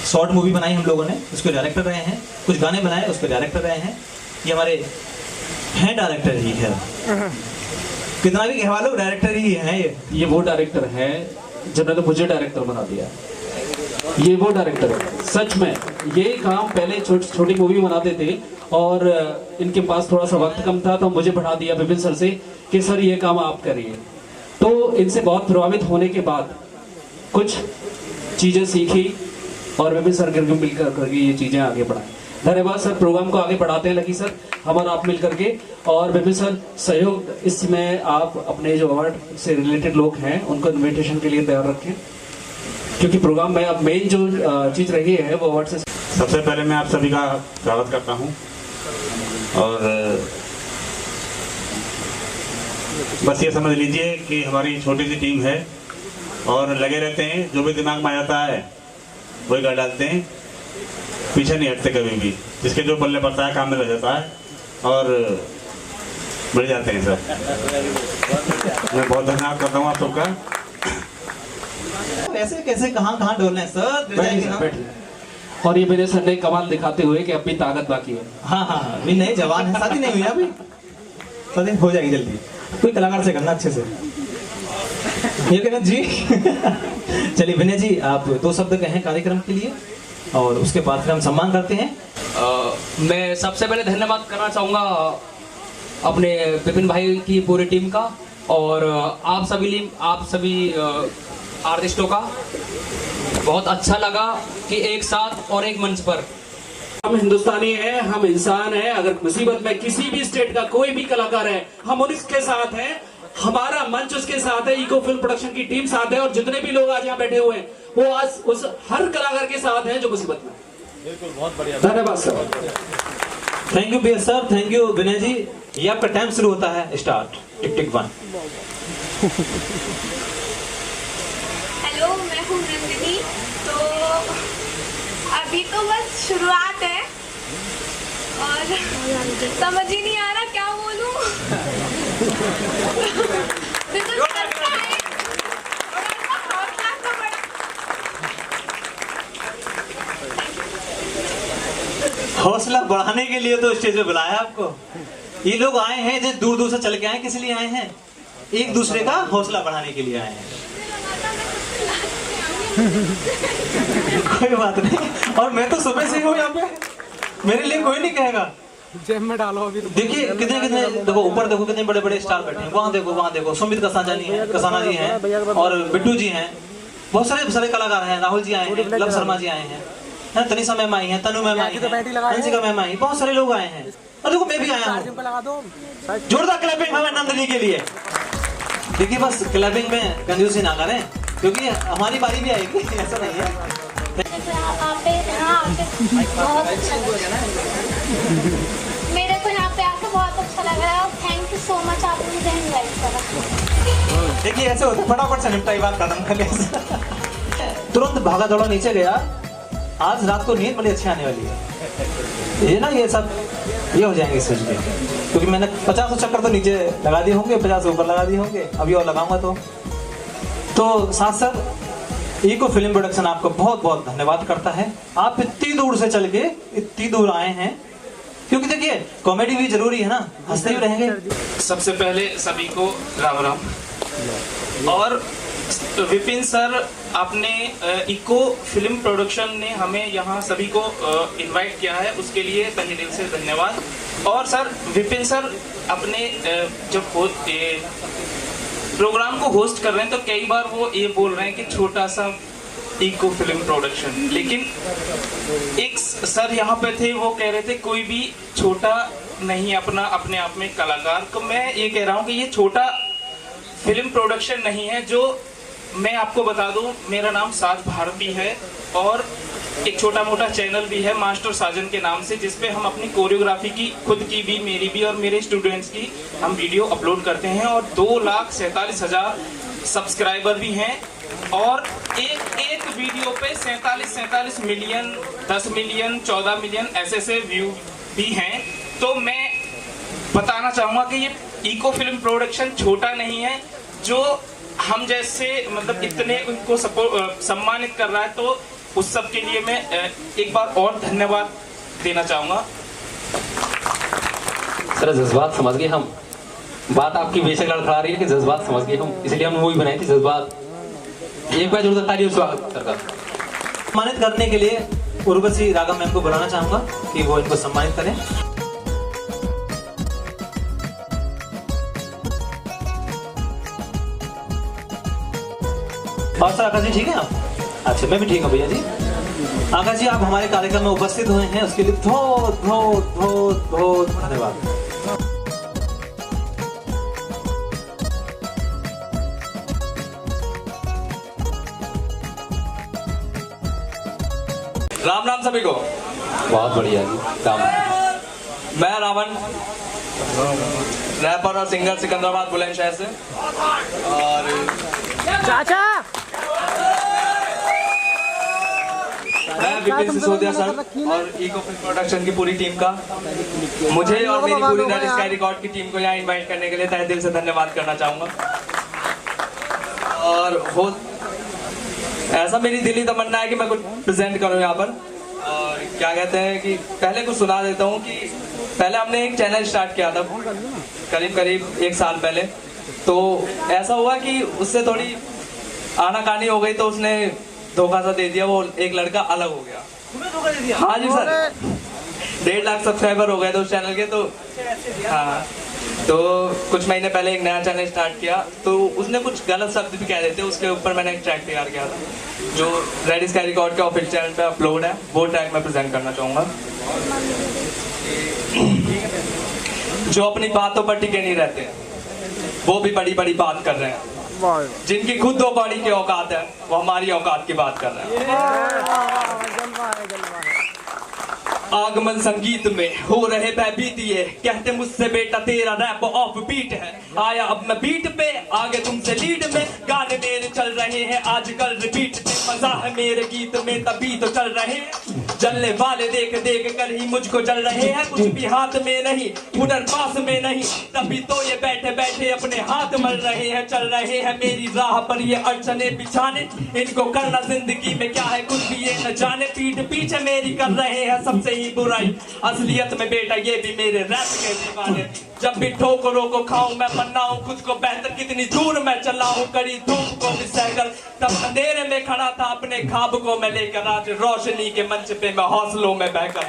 S7: शॉर्ट मूवी बनाई हम लोगों ने, उसके डायरेक्टर रहे हैं। कुछ गाने बनाए, उसके डायरेक्टर रहे हैं। ये हमारे हैं डायरेक्टर ही है, कितना भी कहवा लो डायरेक्टर ही है।
S2: ये वो डायरेक्टर है जिन्होंने मुझे डायरेक्टर बना दिया। ये वो डायरेक्टर है सच में। ये काम पहले छोटी मूवी बनाते थे और इनके पास थोड़ा सा वक्त कम था, तो मुझे बढ़ा दिया विपिन सर से कि सर ये काम आप करिए। तो इनसे बहुत प्रभावित होने के बाद कुछ चीज़ें सीखी और विपिन सर मिलकर करके ये चीज़ें आगे बढ़ाई। धन्यवाद सर, प्रोग्राम को आगे बढ़ाते हैं लकी सर, हम और आप मिल करके। और विपिन सर सहयोग, इसमें आप अपने जो अवार्ड से रिलेटेड लोग हैं उनको इन्विटेशन के लिए तैयार रखें, क्योंकि प्रोग्राम में अब मेन जो चीज़ रही है वो अवार्ड से।
S11: सबसे पहले मैं आप सभी का स्वागत करता हूँ, और बस ये समझ लीजिए कि हमारी छोटी सी टीम है और लगे रहते हैं, जो भी दिमाग में आ जाता है वही कर डालते हैं, पीछे नहीं हटते कभी भी। जिसके जो पल्ले पड़ता है काम में लग जाता है और बढ़ जाते हैं सर। मैं बहुत धन्यवाद करता हूँ आप सबका।
S7: कैसे कैसे कहाँ डोलना है सर।
S2: और ये मेरे सर ने कमाल दिखाते हुए कि अभी ताकत बाकी है।
S7: हाँ, अभी नए जवान है, शादी नहीं हुई अभी, शादी हो जाएगी जल्दी। कोई कलाकार से करना अच्छे से, ये कहना जी। चलिए विनय जी, आप 2 शब्द कहें कार्यक्रम के लिए और उसके बाद फिर हम सम्मान करते हैं।
S1: मैं सबसे पहले धन्यवाद करना चाहूँगा अपने विपिन भाई की पूरी टीम का, और आप सभी आर्टिस्टों का। बहुत अच्छा लगा कि एक साथ और एक मंच पर
S2: हम हिंदुस्तानी हैं, हम इंसान हैं। अगर मुसीबत में किसी भी स्टेट का कोई भी कलाकार है, हम उसके साथ हैं, हमारा मंच उसके साथ है, इको फिल्म प्रोडक्शन की टीम साथ है, और जितने भी लोग आज यहाँ बैठे हुए हैं वो आज उस हर कलाकार के साथ हैं जो मुसीबत में। बिल्कुल, बहुत बढ़िया, धन्यवाद सर।
S7: थैंक यू बियर sir, thank you Vinay ji. ये आपका टाइम शुरू होता है, स्टार्ट। टिक टिक 1।
S12: हेलो, मैं हूँ नंदिनी। तो अभी तो बस शुरुआत है और समझ ही नहीं आ रहा क्या बोलूं।
S7: हौसला बढ़ाने के लिए तो स्टेज पे बुलाया आपको। ये लोग आए हैं जो दूर दूर से चल के आए, किस लिए आए हैं? एक दूसरे का हौसला बढ़ाने के लिए आए हैं। कोई बात नहीं, और मैं तो सुबह से ही हूँ यहाँ पे, मेरे लिए कोई नहीं कहेगा। जेब में डालो अभी। देखिए कितने देखो, ऊपर देखो कितने बड़े बड़े स्टार बैठे हैं। वहाँ देखो सुमित कसाना जी हैं और बिट्टू जी हैं, बहुत सारे कलाकार हैं। राहुल जी आए हैं, लव शर्मा जी आए हैं, तनिषा मैम आई हैं, तनु मैम आई हैं, हंसिका मैम आई, बहुत सारे लोग आए हैं। और देखो मैं भी आया हूँ। जोरदार क्लैपिंग हमें नंदिनी के लिए। देखिए बस क्लबिंग में कंजूसी ना करें, क्योंकि हमारी बारी भी आएगी, ऐसा नहीं है।
S12: बहुत अच्छा लगा, मेरे को यहाँ पे आके बहुत अच्छा लगा और थैंक यू सो मच, आपने मुझे इनवाइट करा।
S7: देखिए ऐसे होता, फटाफट से निपटाई बात खत्म कर ले। तुरंत भागा दौड़ा नीचे गया। आज रात को नींद बड़ी अच्छी आने वाली है। ये ना ये सब ये हो जाएंगे सोच के, क्योंकि मैंने 50 चक्कर तो नीचे लगा दिए होंगे, 50 ऊपर लगा दिए होंगे, अभी और लगाऊंगा। तो साथ साथ इको फिल्म प्रोडक्शन आपको बहुत बहुत धन्यवाद करता है। आप इतनी दूर से चल के इतनी दूर आए हैं, क्योंकि देखिए कॉमेडी भी जरूरी है ना, हंसते भी रहेंगे।
S13: सबसे पहले सभी को राम राम। और विपिन सर, आपने इको फिल्म प्रोडक्शन ने हमें यहाँ सभी को इनवाइट किया है, उसके लिए तहे दिल से धन्यवाद। और सर विपिन सर अपने जब प्रोग्राम को होस्ट कर रहे हैं तो कई बार वो ये बोल रहे हैं कि छोटा सा इको फिल्म प्रोडक्शन, लेकिन एक सर यहाँ पे थे, वो कह रहे थे कोई भी छोटा नहीं अपना अपने आप में कलाकार। तो मैं ये कह रहा हूँ कि ये छोटा फिल्म प्रोडक्शन नहीं है। जो मैं आपको बता दूं, मेरा नाम साज भारती है और एक छोटा मोटा चैनल भी है मास्टर साजन के नाम से, जिसपे हम अपनी कोरियोग्राफी की, खुद की भी, मेरी भी और मेरे स्टूडेंट्स की हम वीडियो अपलोड करते हैं। और 2,47,000 सब्सक्राइबर भी हैं और एक वीडियो पे 47 मिलियन, 10 मिलियन, 14 मिलियन ऐसे व्यू भी हैं। तो मैं बताना चाहूँगा कि ये इको फिल्म प्रोडक्शन छोटा नहीं है। जो हम जैसे मतलब इतने उनको सम्मानित कर रहा है, तो उस सब के लिए मैं एक बार और धन्यवाद देना चाहूँगा।
S1: सर जज्बात समझ गए हम, बात आपकी बेशक लड़खड़ा रही है कि जज्बात समझ गए हम, इसलिए हम मूवी बनाई थी जज्बात। एक बार जरूर ताली स्वागत सर का।
S7: सम्मानित करने के लिए उर्वशी राघव मैम को बुलाना चाहूँगा कि वो इनको सम्मानित करें। और सर आकाश जी ठीक है आप? अच्छा मैं भी ठीक हूँ भैया जी। आकाश जी आप हमारे कार्यक्रम में उपस्थित हुए हैं, उसके लिए बहुत बहुत बहुत बहुत धन्यवाद।
S14: राम राम सभी को।
S1: बहुत बढ़िया जी, राम।
S14: मैं रावण, रैपर और सिंगर सिकंदराबाद बुलंदशहर से। और
S15: चाचा
S14: मैं विपिन सिसोदिया सर और इको फिल्म प्रोडक्शन की पूरी टीम का, मुझे और मेरी पूरी रेड स्काई रिकॉर्ड की टीम को यहाँ इनवाइट करने के लिए तहे दिल से धन्यवाद करना चाहूँगा। और हो ऐसा मेरी दिली तमन्ना है कि मैं कुछ प्रेजेंट करूँ यहाँ पर। और क्या कहते हैं कि पहले कुछ सुना देता हूँ कि पहले हमने एक चैनल स्टार्ट किया था करीब 1 साल पहले। तो ऐसा हुआ कि उससे थोड़ी आनाकानी हो गई, तो उसने धोखा सा दे दिया, वो एक लड़का अलग हो गया। तुम्हें धोखा दे दिया? हाँ जी सर, 1.5 लाख सब्सक्राइबर हो गए थे उस चैनल के। तो हाँ, तो कुछ महीने पहले एक नया चैनल स्टार्ट किया, तो उसने कुछ गलत शब्द भी कह देते, उसके ऊपर मैंने एक ट्रैक तैयार किया था जो रेड स्काई रिकॉर्ड के ऑफिशियल चैनल पे अपलोड है। वो ट्रैक मैं प्रेजेंट करना चाहूँगा। जो अपनी बातों पर टिके नहीं रहते, वो भी बड़ी बड़ी बात कर रहे हैं। जिनकी खुद 2 कौड़ी की औकात है, वो हमारी औकात की बात कर रहे हैं। आगमन संगीत में हो रहे भयभीतिए, कहते मुझसे बेटा तेरा रैप ऑफ बीट है। आया अब मैं बीट पे, आगे तुमसे लीड में, गाने मेरे चल रहे हैं आजकल रिपीट पे। मजा है मेरे गीत में तभी तो चल रहे हैं, जलने वाले देख देख कर ही मुझको जल रहे हैं। कुछ भी हाथ में नहीं, हुनर पास में नहीं, तभी तो ये बैठे बैठे अपने हाथ मल रहे हैं। चल रहे हैं मेरी राह पर ये अड़चने बिछाने, इनको करना जिंदगी में क्या है कुछ भी ये न जाने। पीठ पीछे मेरी कर रहे हैं सबसे ही बुराई, असलियत में बेटा ये भी मेरे रैप के दीवाने। जब भी ठोकरों को खाऊं मैं मनाऊं खुद को बेहतर, कितनी दूर मैं चला हूं कड़ी धूप को भी सहकर। तब अंधेरे में खड़ा था अपने ख्वाब को मैं लेकर, आज रोशनी के मंच पे मैं हौसलों में बहकर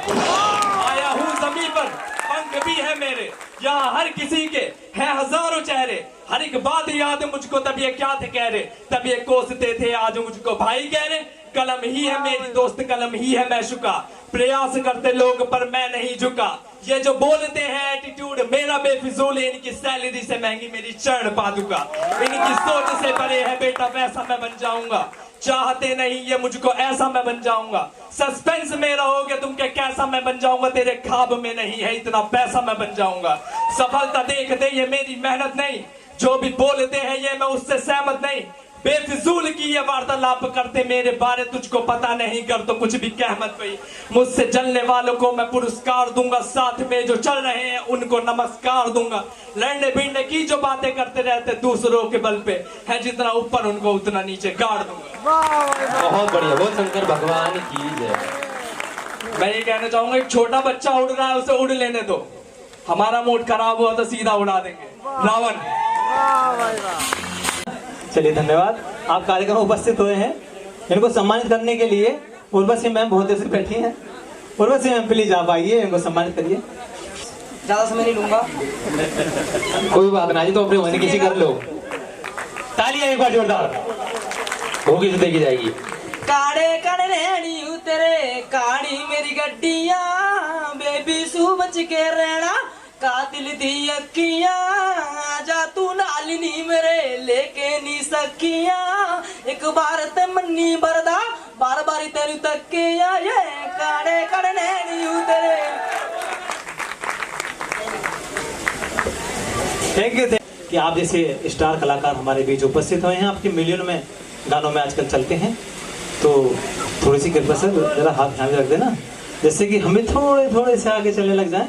S14: आया हूं जमीन पर। पंख भी है मेरे, यहाँ हर किसी के हैं हजारों चेहरे। हर एक बात याद मुझको, तब ये क्या थे कह रहे, तब ये कोसते थे आज मुझको भाई कह रहे। कलम ही है मेरी दोस्त, कलम ही है मैं शुका, प्रयास करते लोग पर मैं नहीं झुका। ये जो बोलते हैं एटीट्यूड मेरा बेफिजूल है, इनकी सैलरी से महंगी मेरी चरण पादुका। इनकी सोच से परे है बेटा वैसा मैं बन जाऊंगा, चाहते नहीं ये मुझको ऐसा मैं बन जाऊंगा। सस्पेंस में रहोगे तुम के कैसा मैं बन जाऊंगा, तेरे ख्वाब में नहीं है इतना पैसा मैं बन जाऊंगा। सफलता देखते ये मेरी मेहनत नहीं, जो भी बोलते हैं ये मैं उससे सहमत नहीं। बेफिजूल की ये वार्तालाप करते मेरे बारे, तुझको पता नहीं कर तो कुछ भी कह मत भाई। मुझसे जलने वालों को मैं पुरस्कार दूंगा, साथ में जो चल रहे हैं उनको नमस्कार दूंगा। लड़ने भिड़ने की जो बातें करते रहते दूसरों के बल पे, है जितना ऊपर उनको उतना नीचे गाड़ दूंगा।
S1: बहुत बढ़िया, बहुत शंकर भगवान की जय।
S14: मैं ये कहना चाहूंगा, एक छोटा बच्चा उड़ रहा है उसे उड़ लेने दो, हमारा मूड खराब हुआ तो सीधा उड़ा देंगे रावण।
S7: चलिए धन्यवाद, आप कार्यक्रम उपस्थित हुए हैं। इनको सम्मानित करने के लिए उर्वशी मैम बहुत देर से बैठी हैं। उर्वशी मैम प्लीज आप आइए, इनको सम्मानित करिए।
S15: ज्यादा समय नहीं लूंगा।
S1: कोई बात नहीं, तो अपने होने किसी कर लो।
S7: तालियां एक बार जोरदार
S1: होगी तो देखी जाएगी।
S15: काड़े काड़े रहनी उतरे काड़ी मेरी गड्डिया, बेबी सू बच के रहना कातिल दी अक्किया, जा तू नालिनी मेरे लेके नी सकिया, एक बार ते मन्नी बरदा बार बार तेरी तकिया, ये काड़े काड़े नैनी उतरे।
S7: थैंक यू कि आप जैसे स्टार कलाकार हमारे बीच उपस्थित हुए हैं। आपके मिलियन में गानों में आजकल चलते हैं, तो थोड़ी सी कृपा से जरा हाथ ध्यान रख देना, जैसे कि हमें थोड़े थोड़े से आगे चलने लग जाए।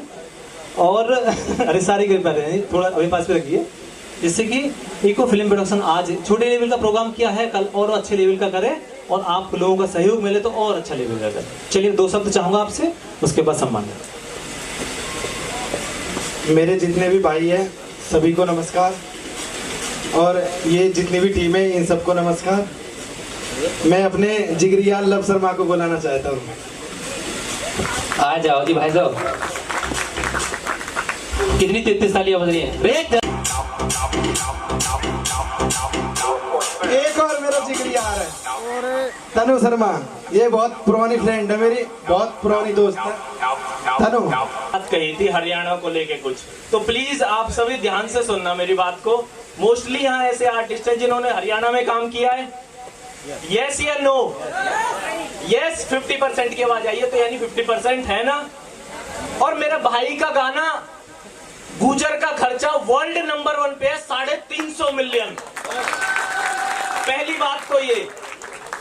S7: और अरे सारी कृपा रहे, थोड़ा अभी पास पे रखिए, जिससे कि इको फिल्म प्रोडक्शन आज छोटे लेवल का प्रोग्राम किया है, कल और अच्छे लेवल का करे और आप लोगों का सहयोग मिले तो और अच्छा लेवल का करे। चलिए 2 शब्द चाहूंगा आपसे, उसके बाद सम्मान।
S9: मेरे जितने भी भाई हैं सभी को नमस्कार, और ये जितनी भी टीम है इन सबको नमस्कार। मैं अपने जिगरियाल लव शर्मा को बुलाना चाहता हूँ।
S1: आ जाओ जी भाई साहब। कितनी 33 तालियां बज रही हैं।
S9: एक और मेरा जिगरिया आ रहा है, तनु शर्मा। ये बहुत पुरानी फ्रेंड है मेरी, बहुत पुरानी दोस्त है तनु।
S14: बात कही थी हरियाणा को लेके कुछ, तो प्लीज आप सभी ध्यान से सुनना मेरी बात को। मोस्टली यहाँ ऐसे आर्टिस्ट हैं जिन्होंने हरियाणा में काम किया है। यस या नो? यस 50% की आवाज आई है, तो यानी 50% है ना। और मेरे भाई का गाना गुजर का खर्चा वर्ल्ड नंबर 1 पे है, 350 मिलियन। पहली बात तो ये,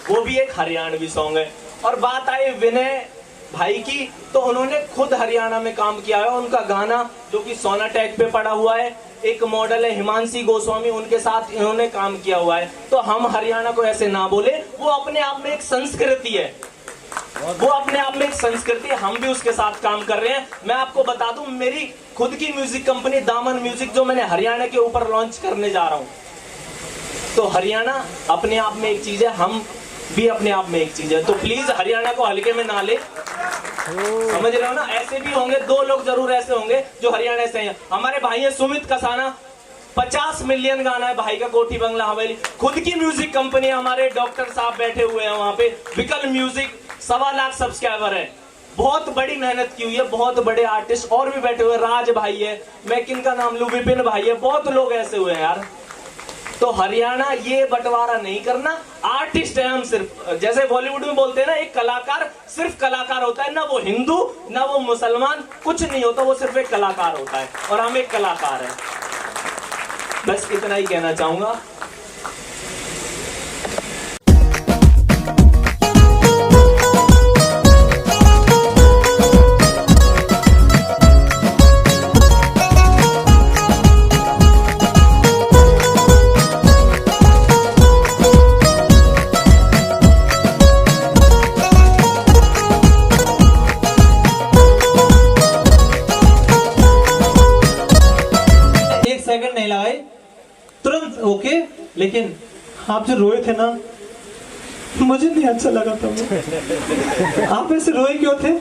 S14: वो भी एक हरियाणवी सॉन्ग है। और बात आई विनय भाई की, तो उन्होंने खुद हरियाणा में काम किया है। उनका गाना जो कि सोना टैग पे पड़ा हुआ है, एक मॉडल है हिमांशी गोस्वामी, उनके साथ इन्होंने काम किया हुआ है। तो हम हरियाणा को ऐसे ना बोले, वो अपने आप में एक संस्कृति है, वो अपने आप में एक संस्कृति है, हम भी उसके साथ काम कर रहे हैं। मैं आपको बता दूं, मेरी खुद की म्यूजिक कंपनी दामन म्यूजिक जो मैंने हरियाणा के ऊपर लॉन्च करने जा रहा हूं। तो हरियाणा अपने आप में एक चीज है, हम भी अपने आप में एक चीज है। तो प्लीज हरियाणा को हल्के में ना ले, समझ रहे हो ना। ऐसे भी होंगे, 2 लोग जरूर ऐसे होंगे जो हरियाणा से हैं। हमारे भाई है सुमित कसाना, 50 मिलियन गाना है भाई का, कोठी बंगला हवेली। खुद की म्यूजिक कंपनी, हमारे डॉक्टर साहब बैठे हुए हैं वहां पे, विकल म्यूजिक, 1.25 लाख सब्सक्राइबर है। बहुत बड़ी मेहनत की हुई है, बहुत बड़े आर्टिस्ट और भी बैठे हुए, राज भाई है, मैं किनका नाम लूं, विपिन भाई है, बहुत लोग ऐसे हुए हैं यार। तो हरियाणा ये बंटवारा नहीं करना, आर्टिस्ट है हम सिर्फ। जैसे बॉलीवुड में बोलते हैं ना, एक कलाकार सिर्फ कलाकार होता है, ना वो हिंदू ना वो मुसलमान, कुछ नहीं होता, वो सिर्फ एक कलाकार होता है, और हम एक कलाकार हैं। बस इतना ही कहना चाहूंगा। तुरंत ओके, लेकिन आप जो रोए थे ना, मुझे नहीं अच्छा लगा था वो। आप ऐसे रोए क्यों थे?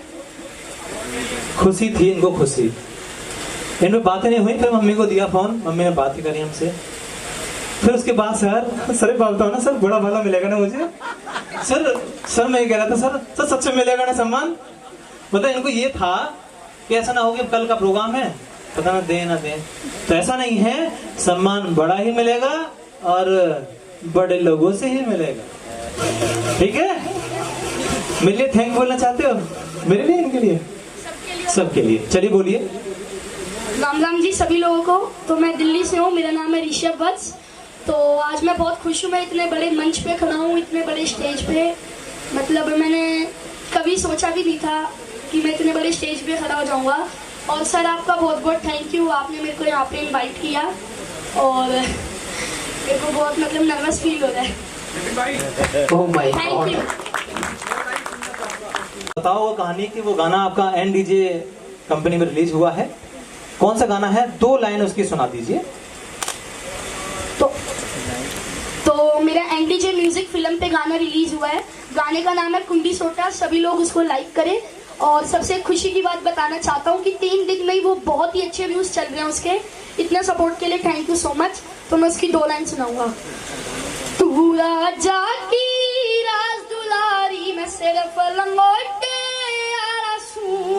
S14: खुशी थी इनको, खुशी। इनमें बातें नहीं हुई, फिर मम्मी को दिया फोन, मम्मी ने बातें करी हमसे।
S7: फिर उसके बाद सर एक बात बताओ ना सर, बड़ा भला मिलेगा ना मुझे? सर मैं ये कह रहा था सर सच में मिलेगा ना सम्मान? मतलब इनको ये था कि ऐसा ना हो कि कल का प्रोग्राम है, पता ना दे ना दे, तो ऐसा नहीं है, सम्मान बड़ा ही मिलेगा और बड़े लोगों से ही मिलेगा। ठीक है, मेरे लिए थैंक बोलना चाहते हो? मेरे लिए, इनके लिए, सबके लिए। चलिए बोलिए।
S16: राम राम जी सभी लोगों को। तो मैं दिल्ली से हूँ, मेरा नाम है ऋषभ वत्स। तो आज मैं बहुत खुश हूँ, मैं इतने बड़े मंच पे खड़ा हूँ, इतने बड़े स्टेज पे। मतलब मैंने कभी सोचा भी नहीं था कि मैं इतने बड़े स्टेज पे खड़ा हो जाऊँगा। और सर आपका बहुत बहुत थैंक यू, आपने मेरे को यहाँ पे इनवाइट किया और मेरे को बहुत मतलब नर्वस फील हो रहा है। Thank you.
S7: बताओ वो कहानी कि वो गाना आपका NDJ कंपनी में रिलीज हुआ है, कौन सा गाना है? 2 लाइन उसकी सुना दीजिए।
S16: तो मेरा NDJ म्यूजिक फिल्म पे गाना रिलीज हुआ है, गाने का नाम है कुंडी सोटा। सभी लोग उसको लाइक करें। और सबसे खुशी की बात बताना चाहता हूँ कि 3 दिन में ही वो बहुत ही अच्छे व्यूज चल रहे हैं उसके। इतना सपोर्ट के लिए थैंक यू सो मच। तो मैं उसकी 2 लाइन सुनाऊंगा। तू राजा की राज दुलारी मैं सिर्फ लंगोटे आ रसूं,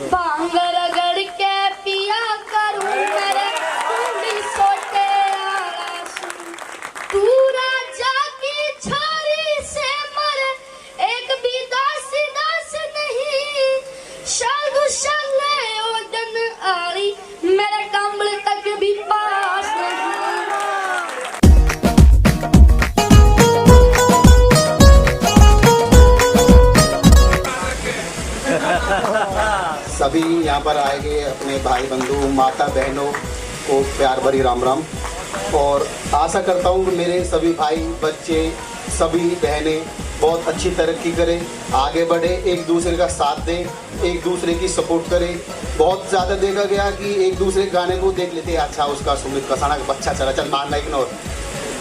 S16: भांग रगड़ के पिया करूं मेरे कुंडी सोटे आ रसूं। तू राजा की छारी से मरे एक भी दास दास नहीं, शल्ग शल्ले ओदन आरी मेरे कंबल तक भी पास नहीं।
S17: सभी यहाँ पर आए गए अपने भाई बंधु माता बहनों को प्यार भरी राम राम। और आशा करता हूँ कि मेरे सभी भाई बच्चे सभी बहनें बहुत अच्छी तरक्की करें, आगे बढ़े, एक दूसरे का साथ दें, एक दूसरे की सपोर्ट करें। बहुत ज़्यादा देखा गया कि एक दूसरे गाने को देख लेते हैं, अच्छा उसका सुमित कसाना का अच्छा चला, चल मानना इग्नोर,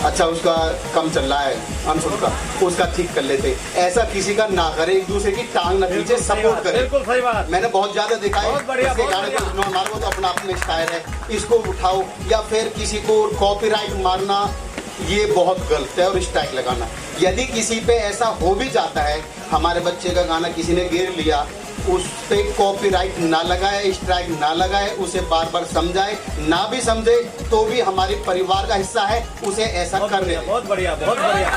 S17: अच्छा उसका कम चल रहा है अंशुल का, उसका ठीक कर लेते। ऐसा किसी का ना करे, एक दूसरे की टांग न खींचे, सपोर्ट करे। बिल्कुल सही बात। मैंने बहुत ज्यादा देखा है, इसके गाने को इग्नोर मारो तो अपना अपने स्टाइल है, इसको उठाओ, या फिर किसी को कॉपीराइट मारना ये बहुत गलत है। और स्ट्राइक लगाना, यदि किसी पे ऐसा हो भी जाता है, हमारे बच्चे का गाना किसी ने घेर लिया, उस पे कॉपीराइट ना लगाए, स्ट्राइक ना लगाए, उसे बार बार समझाए, ना भी समझे तो भी हमारे परिवार का हिस्सा है, उसे ऐसा करने। बहुत बढ़िया, बहुत बढ़िया।